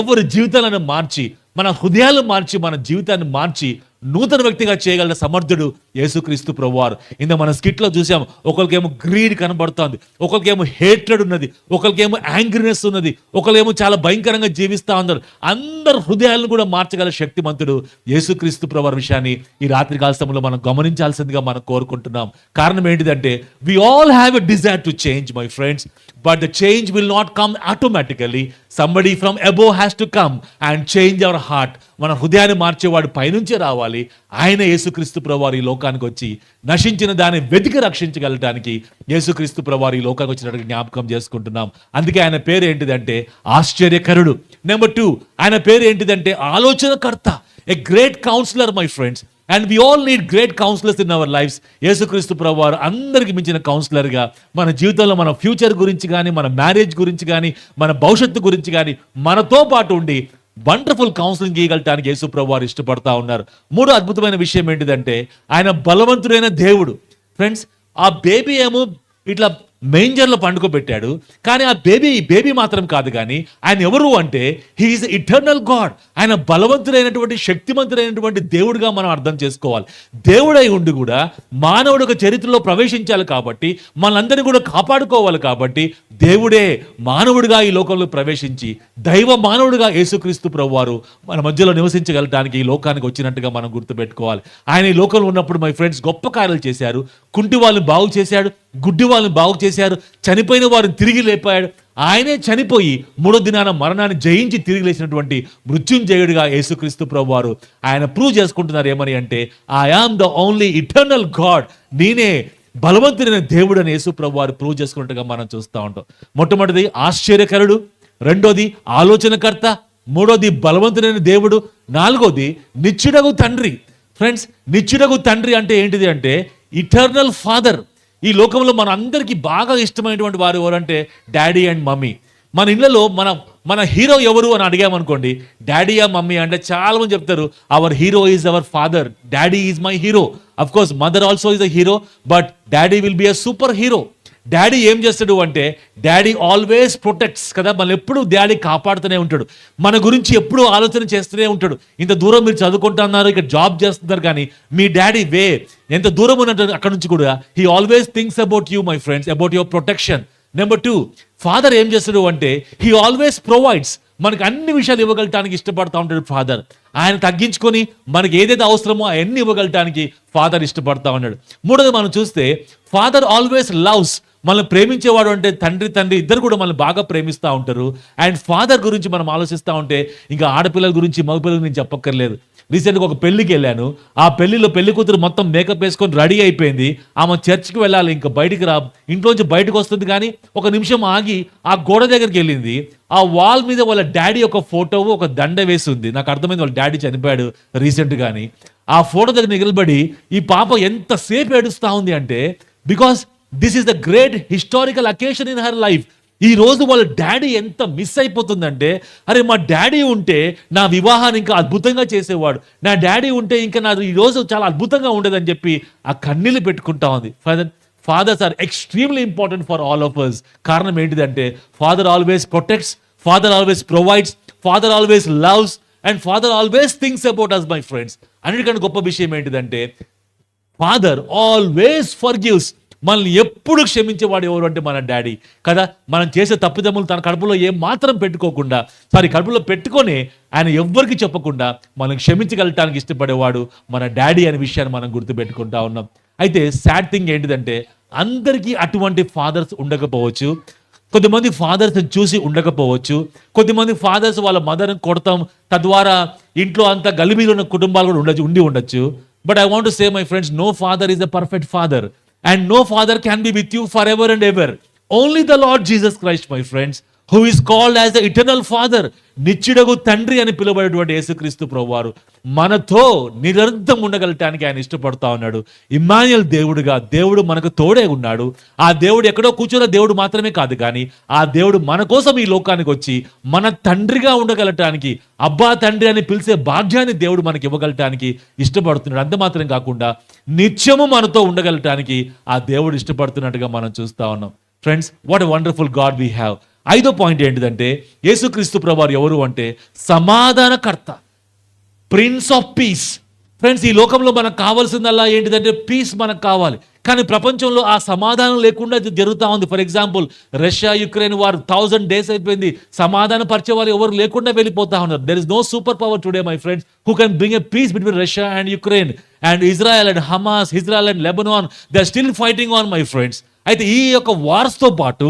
ఎవరి జీవితాలను మార్చి, మన హృదయాలను మార్చి, మన జీవితాన్ని మార్చి నూతన వ్యక్తిగా చేయగల సమర్థుడు యేసుక్రీస్తు ప్రభువారు. ఇంత మన స్కిట్లో చూసాం, ఒకరికేమో గ్రీడ్ కనబడుతోంది, ఒకరికేమో హేట్రెడ్ ఉన్నది, ఒకరికేమో యాంగ్రీనెస్ ఉన్నది, ఒకరికేమో చాలా భయంకరంగా జీవిస్తూ ఉన్నారు. అందరు హృదయాలను కూడా మార్చగల శక్తిమంతుడు యేసుక్రీస్తు ప్రభువారి విషయాన్ని ఈ రాత్రి కాల సమయంలో మనం గమనించాల్సిందిగా మనం కోరుకుంటున్నాం. కారణం ఏంటిదంటే we all have a desire to change my friends, but the change will not come automatically. Somebody from above has to come and change our heart. మన హృదయాన్ని మార్చేవాడు పైనుంచే రావాలి. ఆయన యేసుక్రీస్తు ప్రభువారు ఈ లోకానికి వచ్చి నశించిన దాన్ని వెతికి రక్షించగలటానికి యేసుక్రీస్తు ప్రభువారు ఈ లోకానికి వచ్చినట్టు జ్ఞాపకం చేసుకుంటున్నాం. అందుకే ఆయన పేరు ఏంటిదంటే ఆశ్చర్యకరుడు. నెంబర్ 2, ఆయన పేరు ఏంటిదంటే ఆలోచనకర్త, a great counsellor my friends. And we all need great counsellors in our lives. యేసుక్రీస్తు ప్రభువారు అందరికి మించిన కౌన్సిలర్గా మన జీవితంలో మన ఫ్యూచర్ గురించి కానీ, మన మ్యారేజ్ గురించి కానీ, మన భవిష్యత్తు గురించి కానీ మనతో పాటు ఉండి వండర్ఫుల్ కౌన్సిలింగ్ ఇవ్వగలటానికి యేసు ప్రభువారు ఇష్టపడతా ఉన్నారు. 3 అద్భుతమైన విషయం ఏంటిదంటే ఆయన బలవంతుడైన దేవుడు. ఫ్రెండ్స్, ఆ బేబీ ఏమో ఇట్లా మేంజర్లో పండుకోబెట్టాడు, కానీ ఆ బేబీ మాత్రం కాదు, కానీ ఆయన ఎవరు అంటే హీఈస్ ఇటర్నల్ గాడ్. ఆయన బలవంతుడైనటువంటి శక్తిమంతుడైనటువంటి దేవుడిగా మనం అర్థం చేసుకోవాలి. దేవుడై ఉండి కూడా మానవుడు ఒక చరిత్రలో ప్రవేశించాలి కాబట్టి, మనందరినీ కూడా కాపాడుకోవాలి కాబట్టి దేవుడే మానవుడిగా ఈ లోకంలో ప్రవేశించి దైవ మానవుడిగా యేసుక్రీస్తు ప్రభువారు మన మధ్యలో నివసించగలటానికి ఈ లోకానికి వచ్చినట్టుగా మనం గుర్తుపెట్టుకోవాలి. ఆయన ఈ లోకంలో ఉన్నప్పుడు మై ఫ్రెండ్స్ గొప్ప కార్యాలు చేశారు. కుంటి వాళ్ళని బాగు చేశాడు, గుడ్డి వాళ్ళని బాగు చేశారు, చనిపోయిన వారిని తిరిగి లేపాడు. ఆయనే చనిపోయి 3వ దినాన మరణాన్ని జయించి తిరిగి లేచినటువంటి మృత్యుంజయుడిగా యేసుక్రీస్తు ప్రభువారు ఆయన ప్రూవ్ చేసుకుంటున్నారు. ఏమని అంటే I am the only eternal God, నేనే బలవంతుడైన దేవుడు అని యేసు ప్రభువారు ప్రూవ్ చేసుకున్నట్టుగా మనం చూస్తూ ఉంటాం. మొట్టమొదటిది ఆశ్చర్యకరుడు, రెండోది ఆలోచనకర్త, మూడోది బలవంతుడైన దేవుడు, నాలుగోది నిత్యుడగు తండ్రి. ఫ్రెండ్స్, నిత్యుడగు తండ్రి అంటే ఏంటిది అంటే ఇటర్నల్ ఫాదర్. ఈ లోకంలో మన అందరికీ బాగా ఇష్టమైనటువంటి వారు ఎవరంటే డాడీ అండ్ మమ్మీ. మన ఇళ్లలో మన హీరో ఎవరు అని అడిగామనుకోండి, డాడీయా మమ్మీ అంటే చాలా మంది చెప్తారు our hero is our father, daddy is my hero. Of course mother also is a hero, but daddy will be a super hero. Daddy ఏం చేస్తాడు అంటే డాడీ ఆల్వేస్ ప్రొటెక్ట్స్ కదా, మన ఎప్పుడు డాడీ కాపాడుతూనే ఉంటాడు, మన గురించి ఎప్పుడు ఆలోచన చేస్తూనే ఉంటాడు. ఇంత దూరం మీరు చదువుకుంటున్నారు, ఇక్కడ జాబ్ చేస్తున్నారు, కానీ మీ డాడీ ఎంత దూరం ఉన్నట్టు అక్కడ నుంచి కూడా he always thinks about you my friends, about your protection. Number 2, father ఏం చేస్తాడు అంటే హీ ఆల్వేస్ ప్రొవైడ్స్. మనకు అన్ని విషయాలు ఇవ్వగలటానికి ఇష్టపడతా ఉంటాడు ఫాదర్. ఆయన తగ్గించుకొని మనకి ఏదైతే అవసరమో అవన్నీ ఇవ్వగలటానికి ఫాదర్ ఇష్టపడతా ఉన్నాడు. మూడోది మనం చూస్తే ఫాదర్ ఆల్వేస్ లవ్స్. మనల్ని ప్రేమించేవాడు అంటే తండ్రి ఇద్దరు కూడా మనల్ని బాగా ప్రేమిస్తూ ఉంటారు. అండ్ ఫాదర్ గురించి మనం ఆలోచిస్తూ ఉంటే ఇంకా ఆడపిల్లల గురించి మగపిల్లల గురించి చెప్పక్కర్లేదు. రీసెంట్గా ఒక పెళ్లికి వెళ్ళాను. ఆ పెళ్లిలో పెళ్లి కూతురు మొత్తం మేకప్ వేసుకొని రెడీ అయిపోయింది. ఆమె చర్చికి వెళ్ళాలి, ఇంకా బయటికి ఇంట్లోంచి బయటకు వస్తుంది, కానీ ఒక నిమిషం ఆగి ఆ గోడ దగ్గరికి వెళ్ళింది. ఆ వాల్ మీద వాళ్ళ డాడీ ఒక ఫోటో, ఒక దండ వేసి ఉంది. నాకు అర్థమైంది వాళ్ళ డాడీ చనిపోయాడు రీసెంట్ గాని. ఆ ఫోటో దగ్గర నిలబడి ఈ పాప ఎంతసేపు ఏడుస్తూ ఉంది అంటే because this is the great historical occasion in her life. ఈ రోజు వాళ్ళ డాడీ ఎంత మిస్ అయిపోతుందంటే, అరే మా డాడీ ఉంటే నా వివాహాన్ని ఇంకా అద్భుతంగా చేసేవాడు, నా డాడీ ఉంటే ఇంకా నా ఈ రోజు చాలా అద్భుతంగా ఉండేదని చెప్పి ఆ కన్నీళ్ళు పెట్టుకుంటా ఉంది. Fathers are extremely important for all of us. కారణం ఏంటిదంటే, father always protects, father always provides, father always loves and father always thinks about us my friends. అన్నిటికంటే గొప్ప విషయం ఏంటిదంటే, ఫాదర్ ఆల్వేస్ ఫర్గివ్స్. మనల్ని ఎప్పుడు క్షమించేవాడు ఎవరు అంటే మన డాడీ కదా. మనం చేసే తప్పిదమ్ములు తన కడుపులో ఏం మాత్రం పెట్టుకోకుండా, కడుపులో పెట్టుకొని ఆయన ఎవ్వరికి చెప్పకుండా మనం క్షమించగలటానికి ఇష్టపడేవాడు మన డాడీ అనే విషయాన్ని మనం గుర్తుపెట్టుకుంటా ఉన్నాం. అయితే సాడ్ థింగ్ ఏంటిదంటే, అందరికీ అటువంటి ఫాదర్స్ ఉండకపోవచ్చు. కొద్దిమంది ఫాదర్స్ చూసి ఉండకపోవచ్చు. కొద్దిమంది ఫాదర్స్ వాళ్ళ మదర్ని కొడతాం, తద్వారా ఇంట్లో అంతా గలిబిలి ఉన్న కుటుంబాలు కూడా ఉండి ఉండొచ్చు. But I want to say my friends, no father is the perfect father and no father can be with you forever and ever. Only the Lord Jesus Christ, my friends, who is called as the eternal father, నిత్యుడగు తండ్రి అని పిలువబడేటువంటి యేసుక్రీస్తు ప్రభువారు మనతో నిరంతరం ఉండగలటానికి ఆయన ఇష్టపడతా ఉన్నాడు. ఇమ్మాన్యుయేల్ దేవుడుగా దేవుడు మనకు తోడే ఉన్నాడు. ఆ దేవుడు ఎక్కడో కూర్చున్న దేవుడు మాత్రమే కాదు, కానీ ఆ దేవుడు మన కోసం ఈ లోకానికి వచ్చి మన తండ్రిగా ఉండగలటానికి, అబ్బా తండ్రి అని పిలిచే భాగ్యాన్ని దేవుడు మనకి ఇవ్వగలటానికి ఇష్టపడుతున్నాడు. అంత మాత్రం కాకుండా నిత్యము మనతో ఉండగలటానికి ఆ దేవుడు ఇష్టపడుతున్నట్టుగా మనం చూస్తా ఉన్నాం. Friends, what a wonderful God we have. 5వ పాయింట్ ఏంటిదంటే, యేసుక్రీస్తు ప్రభువారు ఎవరు అంటే సమాధానకర్త, ప్రిన్స్ ఆఫ్ పీస్. ఫ్రెండ్స్, ఈ లోకంలో మనకు కావాల్సిందల్లా ఏంటిదంటే పీస్ మనకు కావాలి, కానీ ప్రపంచంలో ఆ సమాధానం లేకుండా జరుగుతూ ఉంది. ఫర్ ఎగ్జాంపుల్, రష్యా యుక్రెయిన్ వారు 1000 days అయిపోయింది, సమాధాన పరిచే వాళ్ళు ఎవరు లేకుండా వెళ్ళిపోతా ఉన్నారు. There is no super power today my friends who can bring a peace between Russia and Ukraine and Israel and Hamas, Israel and Lebanon. They are still fighting on my friends. అయితే ఈ యొక్క వార్స్తో పాటు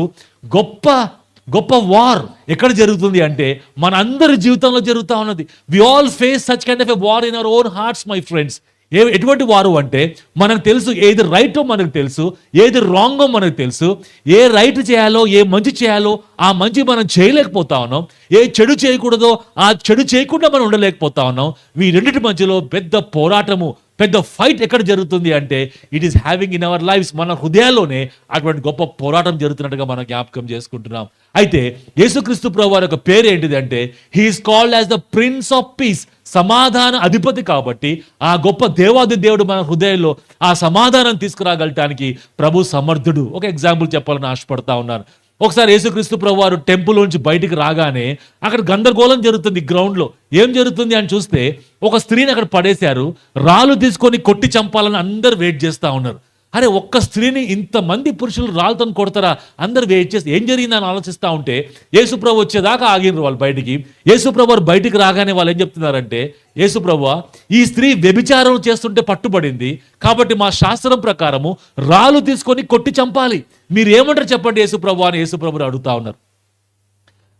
గొప్ప వార్ ఎక్కడ జరుగుతుంది అంటే మన అందరి జీవితంలో జరుగుతూ ఉన్నది. We all face such kind of a war in our own hearts my friends. ఎటువంటి వారు అంటే, మనకు తెలుసు ఏది రైటో మనకు తెలుసు, ఏది రాంగో మనకు తెలుసు. ఏ రైట్ చేయాలో, ఏ మంచి చేయాలో ఆ మంచి మనం చేయలేకపోతా ఉన్నాం. ఏ చెడు చేయకూడదో ఆ చెడు చేయకుండా మనం ఉండలేకపోతా ఉన్నాం. ఈ రెండింటి మధ్యలో పెద్ద పోరాటము, పెద్ద ఫైట్ ఎక్కడ జరుగుతుంది అంటే, it is having in our lives. మన హృదయాల్లోనే అటువంటి గొప్ప పోరాటం జరుగుతున్నట్టుగా మనం జ్ఞాపకం చేసుకుంటున్నాం. అయితే యేసుక్రీస్తు ప్రభువారి యొక్క పేరు ఏంటిది అంటే, he is called as the prince of piece, సమాధాన అధిపతి. కాబట్టి ఆ గొప్ప దేవాది దేవుడు మన హృదయంలో ఆ సమాధానం తీసుకురాగలటానికి ప్రభు సమర్థుడు. ఒక ఎగ్జాంపుల్ చెప్పాలని ఆశపడతా ఉన్నాను. ఒకసారి యేసుక్రీస్తు ప్రభువారు టెంపుల్ నుంచి బయటికి రాగానే అక్కడ గందరగోళం జరుగుతుంది గ్రౌండ్లో. ఏం జరుగుతుంది అని చూస్తే, ఒక స్త్రీని అక్కడ పడేశారు, రాళ్ళు తీసుకొని కొట్టి చంపాలని అందరు వెయిట్ చేస్తూ ఉన్నారు. అరే, ఒక్క స్త్రీని ఇంతమంది పురుషులు రాళ్ళతో కొడతారా? అందరు వెయిట్ చేసి ఏం జరిగిందని ఆలోచిస్తూ ఉంటే, యేసుప్రభు వచ్చేదాకా ఆగినారు వాళ్ళు బయటికి. యేసుప్రభు వారు బయటికి రాగానే వాళ్ళు ఏం చెప్తున్నారంటే, యేసుప్రభు, ఈ స్త్రీ వ్యభిచారం చేస్తుంటే పట్టుబడింది, కాబట్టి మా శాస్త్రం ప్రకారము రాళ్ళు తీసుకొని కొట్టి చంపాలి, మీరు ఏమంటారు చెప్పండి యేసుప్రభు అని యేసుప్రభుని అడుగుతా ఉన్నారు.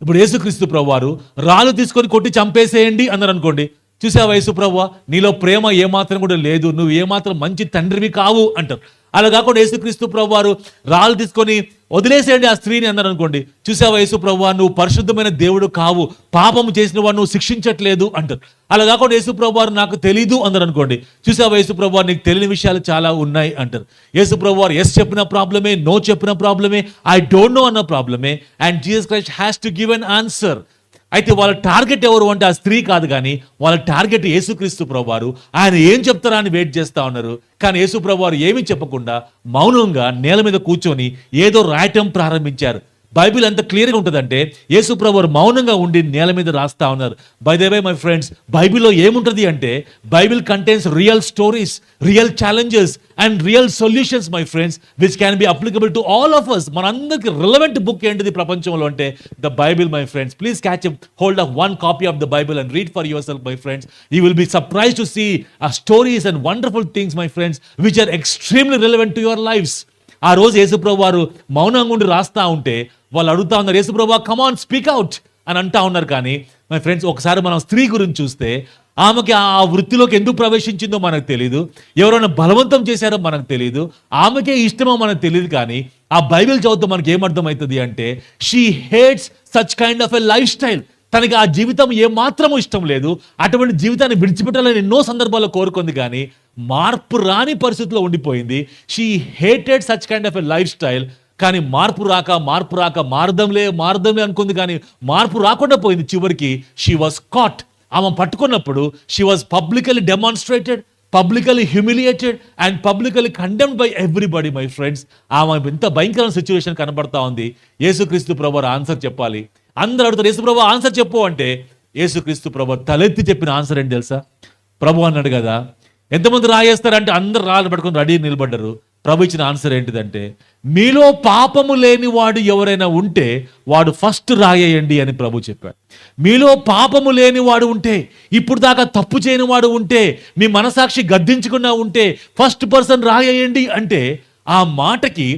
ఇప్పుడు యేసుక్రీస్తు ప్రభు వారు రాళ్ళు తీసుకొని కొట్టి చంపేసేయండి అన్నారు అనుకోండి, చూసావా యేసుప్రభువా, నీలో ప్రేమ ఏమాత్రం కూడా లేదు, నువ్వు ఏమాత్రం మంచి తండ్రివి కావు అంటారు. అలా కాకుండా యేసుక్రీస్తు ప్రభు వారు రాళ్ళు తీసుకొని వదిలేసేయండి ఆ స్త్రీని అన్నారు అనుకోండి, చూసావా యేసుప్రభువా, నువ్వు పరిశుద్ధమైన దేవుడు కావు, పాపము చేసిన వాడు నువ్వు శిక్షించట్లేదు అంటారు. అలా కాకుండా యేసుప్రభు వారు నాకు తెలీదు అన్నారు అనుకోండి, చూసావా యేసుప్రభువా, నీకు తెలియని విషయాలు చాలా ఉన్నాయి అంటారు. యేసుప్రభు వారు ఎస్ చెప్పిన ప్రాబ్లమే, నో చెప్పిన ప్రాబ్లమే, ఐ డోంట్ నో అన్న ప్రాబ్లమే, and Jesus Christ has to give an answer. అయితే వాళ్ళ టార్గెట్ ఎవరు అంటే ఆ స్త్రీ కాదు, కానీ వాళ్ళ టార్గెట్ యేసుక్రీస్తు ప్రభువారు. ఆయన ఏం చెప్తారా అని వెయిట్ చేస్తా ఉన్నారు. కానీ యేసు ప్రభువారు ఏమీ చెప్పకుండా మౌనంగా నేల మీద కూర్చొని ఏదో రాయటం ప్రారంభించారు. బైబిల్ ఎంత క్లియర్గా ఉంటుందంటే, యేసు ప్రభువారు మౌనంగా ఉండి నేల మీద రాస్తా ఉన్నారు. By the way my friends, బైబిల్లో ఏముంటుంది అంటే, Bible contains real stories, real challenges and real solutions my friends, which can be applicable to all of us. మనందరికి రిలవెంట్ బుక్ ఏంటిది ప్రపంచంలో అంటే the Bible my friends. Please catch hold of one copy of the Bible and read for yourself my friends. You will be surprised to see stories and wonderful things my friends, which are extremely relevant to your lives. ఆ రోజు యేసుప్రభు వారు మౌనంగా ఉండి రాస్తా ఉంటే వాళ్ళు అడుగుతా ఉన్నారు, యేసుప్రభు కమాన్ స్పీక్ అవుట్ అని అంటా ఉన్నారు. కానీ మై ఫ్రెండ్స్, ఒకసారి మనం స్త్రీ గురించి చూస్తే, ఆమెకి ఆ వృత్తిలోకి ఎందుకు ప్రవేశించిందో మనకు తెలియదు, ఎవరైనా బలవంతం చేశారో మనకు తెలియదు, ఆమెకే ఇష్టమో మనకు తెలియదు. కానీ ఆ బైబిల్ చదువుతూ మనకి ఏమర్థమవుతుంది అంటే, she hates such kind of a lifestyle. తనకి ఆ జీవితం ఏమాత్రమూ ఇష్టం లేదు, అటువంటి జీవితాన్ని విడిచిపెట్టాలని ఎన్నో సందర్భాల్లో కోరుకుంది, కానీ మార్పు రాని పరిస్థితిలో ఉండిపోయింది. She hated such kind of a life style. కానీ మార్పు రాక మారదంలే అనుకుంది, కానీ మార్పు రాకుండా పోయింది. చివరికి షీ వాజ్ కాట్. ఆమె పట్టుకున్నప్పుడు she was publicly demonstrated, publicly humiliated and publicly condemned by everybody. My friends, ఆమె ఎంత భయంకరమైన సిచ్యువేషన్ కనబడతా ఉంది. యేసుక్రీస్తు ప్రభువు ఆన్సర్ చెప్పాలి. అందరూ అడుగుతారు, యేసు ప్రభు ఆన్సర్ చెప్పు అంటే యేసుక్రీస్తు ప్రభు తలెత్తి చెప్పిన ఆన్సర్ ఏంటి తెలుసా? ప్రభు అన్నాడు కదా, ఎంతమంది రాయేస్తారంటే అందరు రాళ్ళు పట్టుకొని రెడీ నిలబడ్డారు. ప్రభు ఇచ్చిన ఆన్సర్ ఏంటిదంటే, మీలో పాపము లేని వాడు ఎవరైనా ఉంటే వాడు ఫస్ట్ రాయేయండి అని ప్రభు చెప్పాడు. మీలో పాపము లేని వాడు ఉంటే, ఇప్పుడు దాకా తప్పు చేయని వాడు ఉంటే, మీ మనసాక్షి గద్దించకుండా ఉంటే ఫస్ట్ పర్సన్ రాయేయండి అంటే, ఆ మాటకి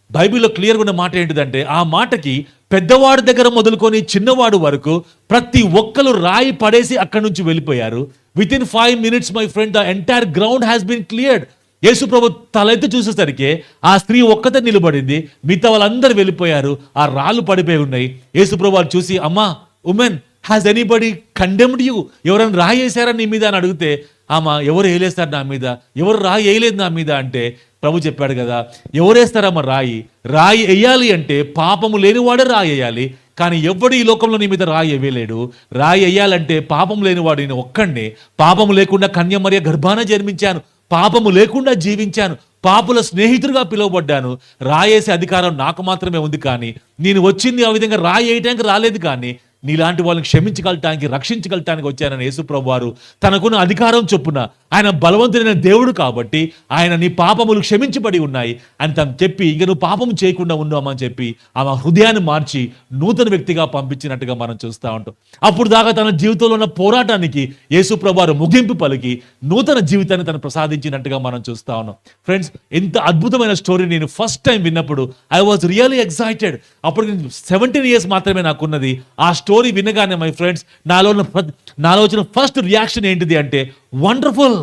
బైబిల్లో క్లియర్గా ఉన్న మాట ఏంటిదంటే, ఆ మాటకి పెద్దవాడి దగ్గర మొదలుకొని చిన్నవాడు వరకు ప్రతి ఒక్కరు రాయి పడేసి అక్కడి నుంచి వెళ్ళిపోయారు. Within 5 minutes my friend the entire ground has been cleared. యేసు ప్రభు తలెత్తి చూసేసరికి ఆ స్త్రీ ఒక్కతే నిలబడింది, మిగతా వాళ్ళందరూ వెళ్ళిపోయారు, ఆ రాళ్ళు పడిపోయి ఉన్నాయి. యేసు ప్రభు చూసి, అమ్మా women, has anybody condemned you? ఎవరైనా రాయి వేసారా నీ మీద అని అడిగితే, ఆమె ఎవరు వేయలేస్తారు నా మీద, ఎవరు రాయి వేయలేదు నా మీద అంటే, ప్రభు చెప్పాడు కదా, ఎవరేస్తారమ్మా రాయి వేయాలి అంటే పాపము లేనివాడే రాయి వేయాలి, కానీ ఎవడు ఈ లోకంలో నీ మీద రాయి వేయలేడు. రాయి వేయాలంటే పాపం లేనివాడు నేను ఒక్కడినే. పాపము లేకుండా కన్యమర్య గర్భాన జన్మించాను, పాపము లేకుండా జీవించాను, పాపుల స్నేహితుడిగా పిలువబడ్డాను. రాయేసే అధికారం నాకు మాత్రమే ఉంది, కానీ నేను వచ్చింది ఆ విధంగా రాయి వేయటానికి రాలేదు, కానీ నీలాంటి వాళ్ళని క్షమించగలటానికి, రక్షించగలటానికి వచ్చానని యేసుప్రభు వారు తనకున్న అధికారం చొప్పున, ఆయన బలవంతుడైన దేవుడు కాబట్టి ఆయన నీ పాపములు క్షమించబడి ఉన్నాయి అని తను చెప్పి, ఇక నువ్వు పాపము చేయకుండా ఉన్నామని చెప్పి ఆమె హృదయాన్ని మార్చి నూతన వ్యక్తిగా పంపించినట్టుగా మనం చూస్తూ ఉంటాం. అప్పుడు దాకా తన జీవితంలో ఉన్న పోరాటానికి యేసుప్రభు వారు ముగింపు పలికి నూతన జీవితాన్ని తను ప్రసాదించినట్టుగా మనం చూస్తూ ఉన్నాం. ఫ్రెండ్స్, ఎంత అద్భుతమైన స్టోరీ నేను ఫస్ట్ టైం విన్నప్పుడు ఐ వాజ్ రియల్లీ ఎక్సైటెడ్. అప్పుడు 17 years మాత్రమే నాకున్నది. ఆ స్టోరీ వినగానే మై ఫ్రెండ్స్, నాలో వచ్చిన ఫస్ట్ రియాక్షన్ ఏంటిది అంటే, వండర్ఫుల్,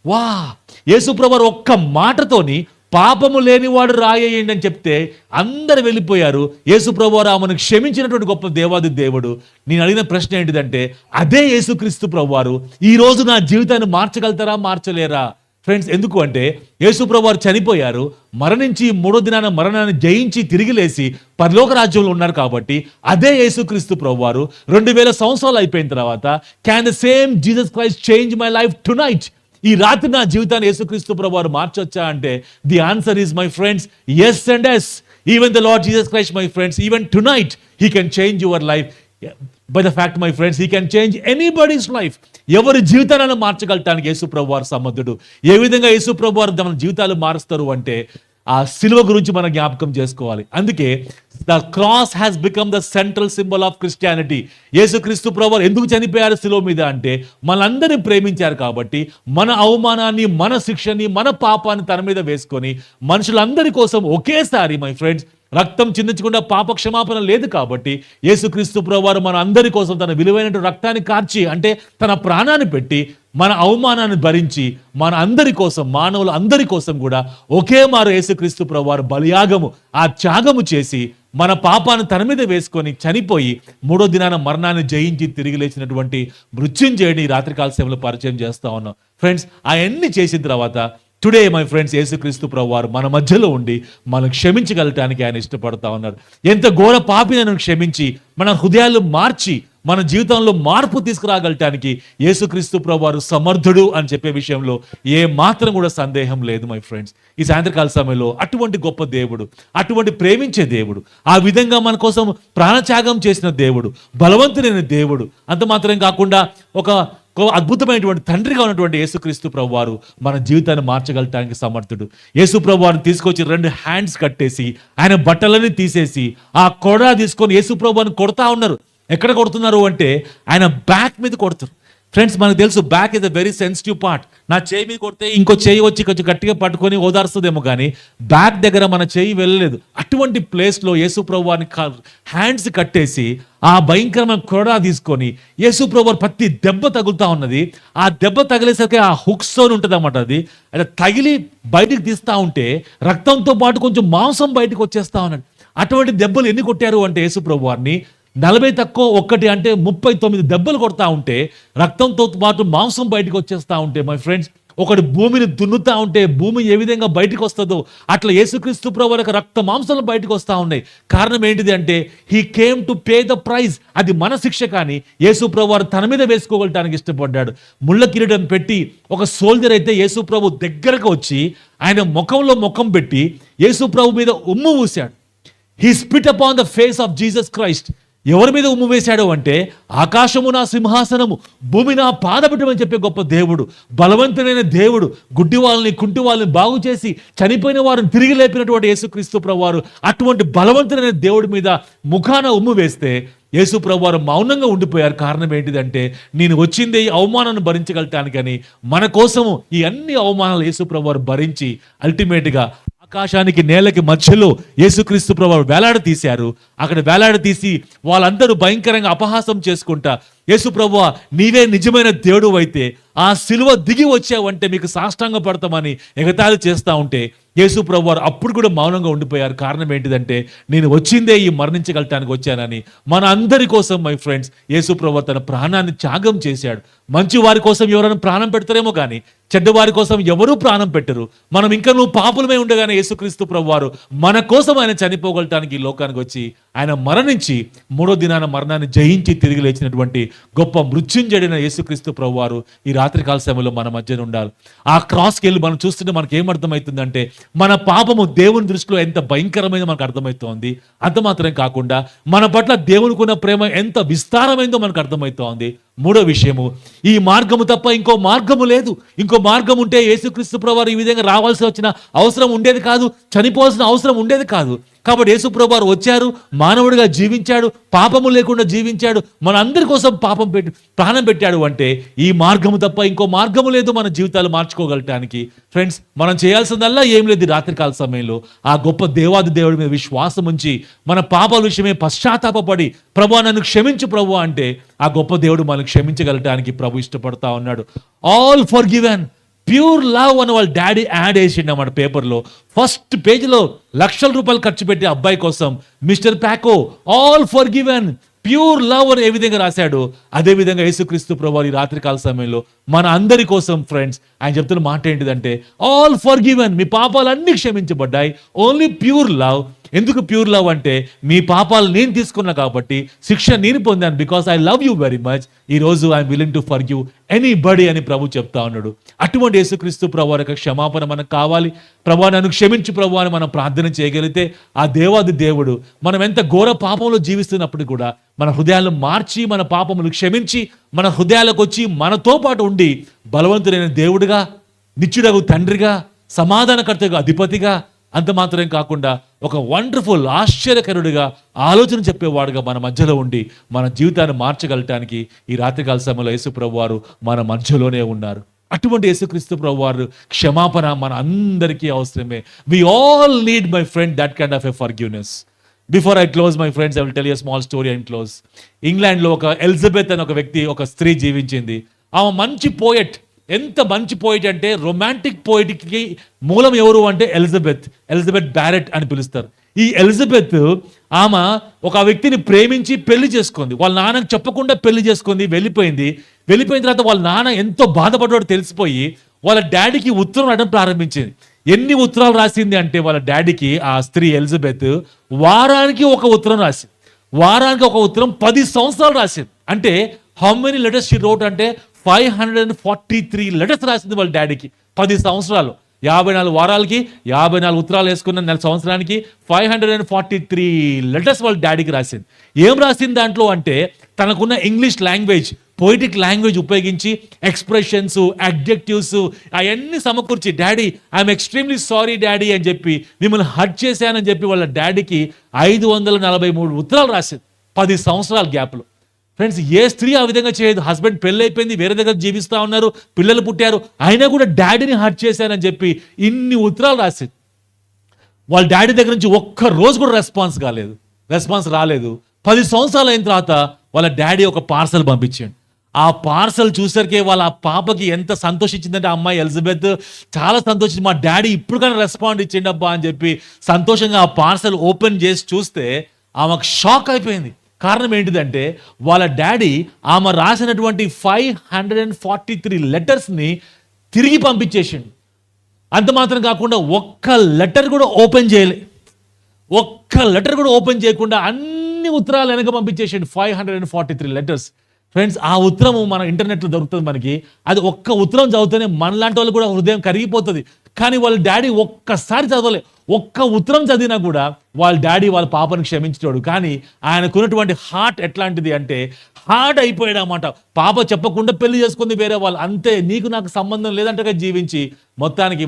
వా, యేసుప్రభు ఒక్క మాటతోని పాపము లేనివాడు రాయేయండి అని చెప్తే అందరు వెళ్ళిపోయారు. యేసుప్రభు ఆమెను క్షమించినటువంటి గొప్ప దేవాది దేవుడు. నేను అడిగిన ప్రశ్న ఏంటిదంటే, అదే యేసుక్రీస్తు ప్రభు వారు ఈ రోజు నా జీవితాన్ని మార్చగలుగుతారా, మార్చలేరా? ఫ్రెండ్స్, ఎందుకు అంటే యేసుప్రభు వారు చనిపోయారు, మరణించి 3వ దినాన మరణాన్ని జయించి తిరిగి లేసి పరలోక రాజ్యంలో ఉన్నారు. కాబట్టి అదే యేసుక్రీస్తు ప్రభు వారు 2000 సంవత్సరాలు అయిపోయిన తర్వాత, can the same Jesus Christ change my life tonight? ఈ రాత్రి నా జీవితాన్ని యేసుక్రీస్తు ప్రభు వారు మార్చొచ్చా అంటే, the answer is my friends yes and yes. Even the Lord Jesus Christ my friends, even tonight he can change your life. By the fact my friends, he can change anybody's life. ఎవరి జీవితాలను మార్చగలటానికి యేసుప్రభు వారు సమర్థుడు. ఏ విధంగా యేసుప్రభు వారు మన జీవితాలు మారుస్తారు అంటే, ఆ సిలువ గురించి మనం జ్ఞాపకం చేసుకోవాలి. అందుకే the cross has become the central symbol of Christianity. యేసుక్రీస్తు ప్రభువు ఎందుకు చనిపోయారు సిలువ మీద అంటే, మనందరినీ ప్రేమించారు కాబట్టి, మన అవమానాన్ని, మన శిక్షని, మన పాపాన్ని తన మీద వేసుకొని మనుషులందరి కోసం ఒకేసారి మై ఫ్రెండ్స్ రక్తం చిందించకుండా పాప క్షమాపణ లేదు కాబట్టి, యేసుక్రీస్తు ప్రభువారు మన అందరి కోసం తన విలువైన రక్తాన్ని కార్చి, అంటే తన ప్రాణాన్ని పెట్టి మన అవమానాన్ని భరించి మన అందరి కోసం, మానవుల అందరి కోసం కూడా ఒకే మారు యేసుక్రీస్తు ప్రభువారు బలియాగము, ఆ త్యాగము చేసి మన పాపాన్ని తన మీద వేసుకొని చనిపోయి 3వ దినాన మరణాన్ని జయించి తిరిగి లేచినటువంటి మృత్యుంజయుడిని రాత్రికాల సేవలో పరిచయం చేస్తా ఉన్నాం. ఫ్రెండ్స్, అవన్నీ చేసిన తర్వాత టుడే మై ఫ్రెండ్స్, యేసుక్రీస్తు ప్రభువారు మన మధ్యలో ఉండి మనం క్షమించగలటానికి ఆయన ఇష్టపడతా ఉన్నారు. ఎంత ఘోర పాపినను క్షమించి మన హృదయాలు మార్చి మన జీవితంలో మార్పు తీసుకురాగలటానికి యేసుక్రీస్తు ప్రభువారు సమర్థుడు అని చెప్పే విషయంలో ఏ మాత్రం కూడా సందేహం లేదు మై ఫ్రెండ్స్. ఈ సాయంత్రకాల సమయంలో అటువంటి గొప్ప దేవుడు, అటువంటి ప్రేమించే దేవుడు, ఆ విధంగా మన కోసం ప్రాణత్యాగం చేసిన దేవుడు, బలవంతుడైన దేవుడు, అంత మాత్రం కాకుండా ఒక అద్భుతమైనటువంటి తండ్రిగా ఉన్నటువంటి యేసుక్రీస్తు ప్రభువారు మన జీవితాన్ని మార్చగలటానికి సమర్థుడు. యేసు ప్రభువారిని తీసుకొచ్చి 2 hands కట్టేసి ఆయన బట్టలని తీసేసి ఆ కొడ తీసుకొని యేసు ప్రభువారిని కొడతా ఉన్నారు. ఎక్కడ కొడుతున్నారు అంటే ఆయన బ్యాక్ మీద కొడుతారు. ఫ్రెండ్స్, మనకు తెలుసు back is a very sensitive part. నా చేయి మీద కొడితే ఇంకో చేయి వచ్చి కొంచెం గట్టిగా పట్టుకొని ఓదార్స్తుందేమో, కానీ బ్యాక్ దగ్గర మన చేయి వెళ్ళలేదు. అటువంటి ప్లేస్లో యేసు ప్రభువారిని హ్యాండ్స్ కట్టేసి ఆ భయంకరమైన కొరడా తీసుకొని యేసు ప్రభువారు ప్రతి దెబ్బ తగులుతా ఉన్నది. ఆ దెబ్బ తగిలేసరికి ఆ హుక్స్ అని ఉంటుంది అన్నమాట. అది అలా తగిలి బయటికి తీస్తూ ఉంటే రక్తంతో పాటు కొంచెం మాంసం బయటకు వచ్చేస్తా ఉన్నది. అటువంటి దెబ్బలు ఎన్ని కొట్టారు అంటే యేసు ప్రభువారిని 40 తక్కువ 1 అంటే 39 దెబ్బలు కొడతా ఉంటే, రక్తంతో పాటు మాంసం బయటకు వచ్చేస్తా ఉంటే మై ఫ్రెండ్స్, ఒకటి భూమిని దున్నుతా ఉంటే భూమి ఏ విధంగా బయటకు వస్తుందో అట్లా యేసుక్రీస్తు ప్రభువులకు రక్త మాంసాలు బయటకు వస్తూ ఉన్నాయి. కారణం ఏంటిది అంటే he came to pay the prize. అది మన శిక్ష, కానీ యేసు ప్రభువారు తన మీద వేసుకోగలటానికి ఇష్టపడ్డాడు. ముళ్ళ కిరీటం పెట్టి ఒక సోల్జర్ అయితే యేసు ప్రభు దగ్గరకు వచ్చి ఆయన ముఖంలో ముఖం పెట్టి యేసు ప్రభు మీద ఉమ్ము ఊశాడు. He spit upon the face of Jesus Christ. ఎవరి మీద ఉమ్ము వేశాడు అంటే ఆకాశము నా సింహాసనము, భూమి నా పాదపీఠం అని చెప్పే గొప్ప దేవుడు, బలవంతుడైన దేవుడు, గుడ్డి వాళ్ళని కుంటి వాళ్ళని బాగు చేసి చనిపోయిన వారిని తిరిగి లేపినటువంటి యేసుక్రీస్తు ప్రభువారు అటువంటి బలవంతుడైన దేవుడి మీద ముఖాన ఉమ్ము వేస్తే యేసు ప్రభువారు మౌనంగా ఉండిపోయారు. కారణం ఏంటిదంటే నేను వచ్చిందే ఈ అవమానాన్ని భరించగలటానికని. మన కోసము ఈ అన్ని అవమానాలు యేసు ప్రభువారు భరించి అల్టిమేట్గా ఆకాశానికి నేలకి మధ్యలో యేసుక్రీస్తు ప్రభువు వేలాడ తీశారు. అక్కడ వేలాడ తీసి వాళ్ళందరూ భయంకరంగా అపహాసం చేసుకుంటా, యేసు ప్రభువా నీవే నిజమైన దేవుడు అయితే ఆ సిలువ దిగి వచ్చావంటే మీకు సాష్టాంగ పడతామని ఎగతాళి చేస్తూ ఉంటే యేసు ప్రభువారు అప్పుడు కూడా మౌనంగా ఉండిపోయారు. కారణం ఏంటిదంటే నేను వచ్చిందే ఈ మరణించగలటానికి వచ్చానని. మన అందరి కోసం మై ఫ్రెండ్స్ యేసు ప్రభువారు తన ప్రాణాన్ని త్యాగం చేశాడు. మంచి వారి కోసం ఎవరైనా ప్రాణం పెడతారేమో కానీ చెడ్డవారి కోసం ఎవరూ ప్రాణం పెట్టరు. మనం ఇంకా నువ్వు పాపులమే ఉండగానే యేసుక్రీస్తు ప్రభువారు మన కోసం ఆయన చనిపోగలటానికి ఈ లోకానికి వచ్చి ఆయన మరణించి మూడో దినాన మరణాన్ని జయించి తిరిగి లేచినటువంటి గొప్ప మృత్యుంజడిన యేసుక్రీస్తు ప్రభువారు ఈ రాత్రికాల సమయంలో మన మధ్యన ఉండాలి. ఆ క్రాస్కి వెళ్ళి మనం చూస్తుంటే మనకి ఏమర్థమవుతుందంటే మన పాపము దేవుని దృష్టిలో ఎంత భయంకరమైందో మనకు అర్థమవుతోంది. అంత మాత్రం కాకుండా మన పట్ల దేవునికి ఉన్న ప్రేమ ఎంత విస్తారమైందో మనకు అర్థమవుతోంది. మూడో విషయము, ఈ మార్గము తప్ప ఇంకో మార్గము లేదు. ఇంకో మార్గం ఉంటే యేసుక్రీస్తు ప్రభువారు ఈ విధంగా రావాల్సి వచ్చిన అవసరం ఉండేది కాదు, చనిపోవాల్సిన అవసరం ఉండేది కాదు. కాబట్టి యేసు ప్రభువారు వచ్చారు, మానవుడిగా జీవించాడు, పాపము లేకుండా జీవించాడు, మన అందరి కోసం ప్రాణం పెట్టాడు. అంటే ఈ మార్గము తప్ప ఇంకో మార్గము లేదు మన జీవితాలు మార్చుకోగలటానికి. ఫ్రెండ్స్, మనం చేయాల్సిందల్లా ఏం లేదు. రాత్రికాల సమయంలో ఆ గొప్ప దేవాది దేవుడి మీద విశ్వాసం ఉంచి మన పాపాల విషయమే పశ్చాత్తాపడి ప్రభువా నన్ను క్షమించు ప్రభు అంటే ఆ గొప్ప దేవుడు మనల్ని క్షమించగలటానికి ప్రభు ఇష్టపడతా ఉన్నాడు. All forgiven, pure love అని వాళ్ళ డాడీ యాడ్ వేసిండు అన్నమాట పేపర్లో. ఫస్ట్ పేజీలో లక్షల రూపాయలు ఖర్చు పెట్టి అబ్బాయి కోసం mister phaco all forgiven pure love అని ఏ విధంగా రాశాడు, అదే విధంగా యేసుక్రీస్తు ప్రభువారు ఈ రాత్రికాల సమయంలో మన అందరి కోసం ఫ్రెండ్స్ ఆయన చెప్తున్న మాట ఏంటిదంటే ఆల్ ఫర్ గివెన్, మీ పాపాలన్నీ క్షమించబడ్డాయి. Only pure love. ఎందుకు ప్యూర్ లవ్ అంటే మీ పాపాలు నేను తీసుకున్నా కాబట్టి శిక్ష నేను పొందాను. Because I love you very much. ఈ రోజు I'm willing to forgive anybody అని ప్రభు చెప్తా ఉన్నాడు. అటువంటి యేసుక్రీస్తు ప్రభువారి యొక్క క్షమాపణ మనకు కావాలి. ప్రభువా నన్ను క్షమించు ప్రభు అని మనం ప్రార్థన చేయగలిగితే ఆ దేవాది దేవుడు మనం ఎంత ఘోర పాపంలో జీవిస్తున్నప్పుడు కూడా మన హృదయాలను మార్చి మన పాపములు క్షమించి మన హృదయాలకు వచ్చి మనతో పాటు ఉండి బలవంతుడైన దేవుడిగా, నిత్యుడగు తండ్రిగా, సమాధానకర్తగా, అధిపతిగా, అంత మాత్రం కాకుండా ఒక వండర్ఫుల్ ఆశ్చర్యకరుడిగా ఆలోచన చెప్పేవాడుగా మన మధ్యలో ఉండి మన జీవితాన్ని మార్చగలటానికి ఈ రాత్రికాల సమయంలో యేసు ప్రభువారు మన మధ్యలోనే ఉన్నారు. అటువంటి యేసుక్రీస్తు ప్రభువారు క్షమాపణ మన అందరికీ అవసరమే. We all need my friend that kind of a forgiveness. Before I close my friends, I will tell you a small story and close. ఇంగ్లాండ్లో ఒక ఎలిజబెత్ అని ఒక వ్యక్తి, ఒక స్త్రీ జీవించింది. ఆమె మంచి పోయెట్. ఎంత మంచి పోయిట్ అంటే రొమాంటిక్ పోయిట్కి మూలం ఎవరు అంటే ఎలిజబెత్ బ్యారెట్ అని పిలుస్తారు. ఈ ఎలిజబెత్ ఆమె ఒక వ్యక్తిని ప్రేమించి పెళ్లి చేసుకుంది. వాళ్ళ నాన్నకి చెప్పకుండా పెళ్లి చేసుకుంది, వెళ్ళిపోయిన తర్వాత వాళ్ళ నాన్న ఎంతో బాధపడ్డాడో తెలిసిపోయి వాళ్ళ డాడీకి ఉత్తరం రాయడం ప్రారంభించింది. ఎన్ని ఉత్తరాలు రాసింది అంటే వాళ్ళ డాడీకి ఆ స్త్రీ ఎలిజబెత్ వారానికి ఒక ఉత్తరం రాసింది. వారానికి ఒక ఉత్తరం 10 సంవత్సరాలు రాసింది. అంటే how many letters she wrote అంటే 543 లెటర్స్ రాసింది వాళ్ళ డాడీకి 10 సంవత్సరాలు. 54 వారాలకి 54 ఉత్తరాలు వేసుకున్న నెల సంవత్సరానికి 543 లెటర్స్ వాళ్ళ డాడీకి రాసింది. ఏం రాసింది దాంట్లో అంటే తనకున్న ఇంగ్లీష్ లాంగ్వేజ్, పోయిటిక్ లాంగ్వేజ్ ఉపయోగించి ఎక్స్ప్రెషన్స్, అడ్జెక్టివ్స్ అవన్నీ సమకూర్చి daddy I'm extremely sorry daddy అని చెప్పి మిమ్మల్ని హర్ట్ చేశానని చెప్పి వాళ్ళ డాడీకి 543 ఉత్తరాలు రాసింది 10 సంవత్సరాల గ్యాప్లో. ఫ్రెండ్స్, ఏ స్త్రీ ఆ విధంగా చేయదు. హస్బెండ్ పెళ్ళి అయిపోయింది, వేరే దగ్గర జీవిస్తూ ఉన్నారు, పిల్లలు పుట్టారు, అయినా కూడా డాడీని హర్ట్ చేశానని చెప్పి ఇన్ని ఉత్తరాలు రాసింది. వాళ్ళ డాడీ దగ్గర నుంచి ఒక్క రోజు కూడా రెస్పాన్స్ రాలేదు. 10 సంవత్సరాలు అయిన తర్వాత వాళ్ళ డాడీ ఒక పార్సల్ పంపించాడు. ఆ పార్సల్ చూసరికే వాళ్ళ పాపకి ఎంత సంతోషించిందంటే ఆ అమ్మాయి ఎలిజబెత్ చాలా సంతోషించి మా డాడీ ఇప్పుడు కానీ రెస్పాండ్ ఇచ్చిండు అబ్బా అని చెప్పి సంతోషంగా ఆ పార్సల్ ఓపెన్ చేసి చూస్తే ఆమెకు షాక్ అయిపోయింది. కారణం ఏంటిదంటే వాళ్ళ డాడీ ఆమె రాసినటువంటి 543 లెటర్స్ని తిరిగి పంపించేసిండు. అంత మాత్రం కాకుండా ఒక్క లెటర్ కూడా ఓపెన్ చేయకుండా అన్ని ఉత్తరాలు వెనక పంపించేసాడు. 543 లెటర్స్. ఫ్రెండ్స్, ఆ ఉత్తరము మన ఇంటర్నెట్లో దొరుకుతుంది మనకి. అది ఒక్క ఉత్తరం చదివితేనే మనలాంటి వాళ్ళు కూడా హృదయం కరిగిపోతుంది. కానీ వాళ్ళ డాడీ ఒక్కసారి చదవలే. ఒక్క ఉత్తరం చదివినా కూడా వాళ్ళ డాడీ వాళ్ళ పాపను క్షమించాడు. కానీ ఆయనకున్నటువంటి హార్ట్ ఎట్లాంటిది అంటే హార్డ్ అయిపోయాడు అన్నమాట. పాప చెప్పకుండా పెళ్లి చేసుకుంది వేరే వాళ్ళు, అంతే, నీకు నాకు సంబంధం లేదంటగా జీవించి మొత్తానికి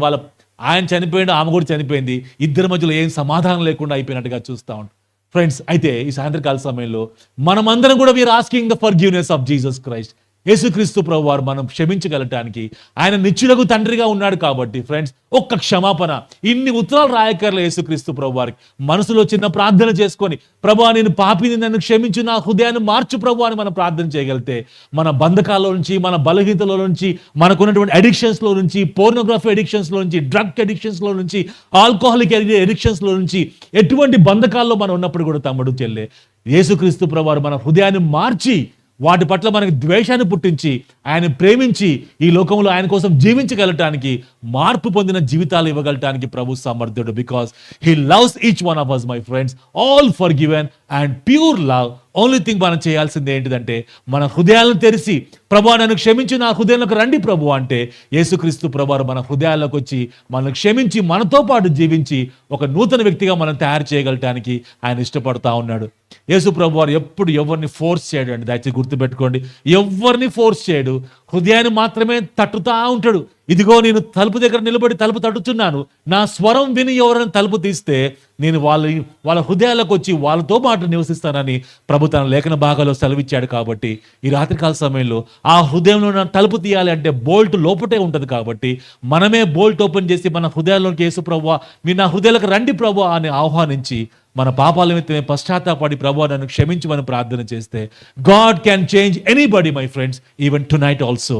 ఆయన చనిపోయిండు, ఆమె కూడా చనిపోయింది. ఇద్దరి మధ్యలో ఏం సమాధానం లేకుండా అయిపోయినట్టుగా చూస్తూ ఉంటాం. ఫ్రెండ్స్, అయితే ఈ సాయంత్రకాల సమయంలో మనమందరం కూడా we are asking the forgiveness of Jesus Christ. యేసుక్రీస్తు ప్రభు వారు మనం క్షమించగలటానికి ఆయన నిత్యులకు తండ్రిగా ఉన్నాడు కాబట్టి ఫ్రెండ్స్, ఒక్క క్షమాపణ. ఇన్ని ఉత్తరాలు రాయకర్లే యేసుక్రీస్తు ప్రభు వారికి. మనసులో చిన్న ప్రార్థన చేసుకొని, ప్రభువా నేను పాపిని, నన్ను క్షమించు, నా హృదయాన్ని మార్చు ప్రభు అని మనం ప్రార్థన చేయగలిగితే మన బంధకాల్లో నుంచి, మన బలహీనతలో నుంచి, మనకున్నటువంటి అడిక్షన్స్లో నుంచి, పోర్నోగ్రఫీ అడిక్షన్స్లో నుంచి, డ్రగ్ అడిక్షన్స్లో నుంచి, ఆల్కహాలిక్ అడిక్షన్స్లో నుంచి, ఎటువంటి బంధకాల్లో మనం ఉన్నప్పుడు కూడా తమ్ముడు చెల్లె, యేసుక్రీస్తు ప్రభు వారు మన హృదయాన్ని మార్చి వాటి పట్ల మనకి ద్వేషాన్ని పుట్టించి ఆయన ప్రేమించి ఈ లోకంలో ఆయన కోసం జీవించగలటానికి, మార్పు పొందిన జీవితాలు ఇవ్వగలటానికి ప్రభు సమర్థుడు. Because he loves each one of us my friends, all for given and pure love. Only thing మనం చేయాల్సింది ఏంటిదంటే మన హృదయాలను తెరిచి, ప్రభువా నన్ను క్షమించి నా హృదయంలోకి రండి ప్రభు అంటే యేసుక్రీస్తు ప్రభువారు మన హృదయాల్లోకి వచ్చి మనల్ని క్షమించి మనతో పాటు జీవించి ఒక నూతన వ్యక్తిగా మనం తయారు చేయగలటానికి ఆయన ఇష్టపడతా ఉన్నాడు. యేసు ప్రభువారు ఎప్పుడు ఎవరిని ఫోర్స్ చేయడు అండి, దయచేసి గుర్తుపెట్టుకోండి. ఎవరిని ఫోర్స్ చేయడు, హృదయాన్ని మాత్రమే తట్టుతా ఉంటాడు. ఇదిగో నేను తలుపు దగ్గర నిలబడి తలుపు తట్టుచున్నాను, నా స్వరం విని ఎవరైనా తలుపు తీస్తే నేను వాళ్ళ హృదయాలకు వచ్చి వాళ్ళతో పాటు నివసిస్తానని ప్రభు తన లేఖన భాగాల్లో సెలవిచ్చాడు. కాబట్టి ఈ రాత్రికాల సమయంలో ఆ హృదయంలో నా తలుపు తీయాలి అంటే బోల్ట్ లోపటే ఉంటుంది. కాబట్టి మనమే బోల్ట్ ఓపెన్ చేసి మన హృదయాల్లోకి యేసు ప్రభువా మీరు నా హృదయాలకు రండి ప్రభువా అని ఆహ్వానించి మన పాపాల నిమిత్తమే పశ్చాత్తాపడి ప్రభువా నన్ను క్షమించమని ప్రార్థన చేస్తే God can change anybody my friends, even tonight also.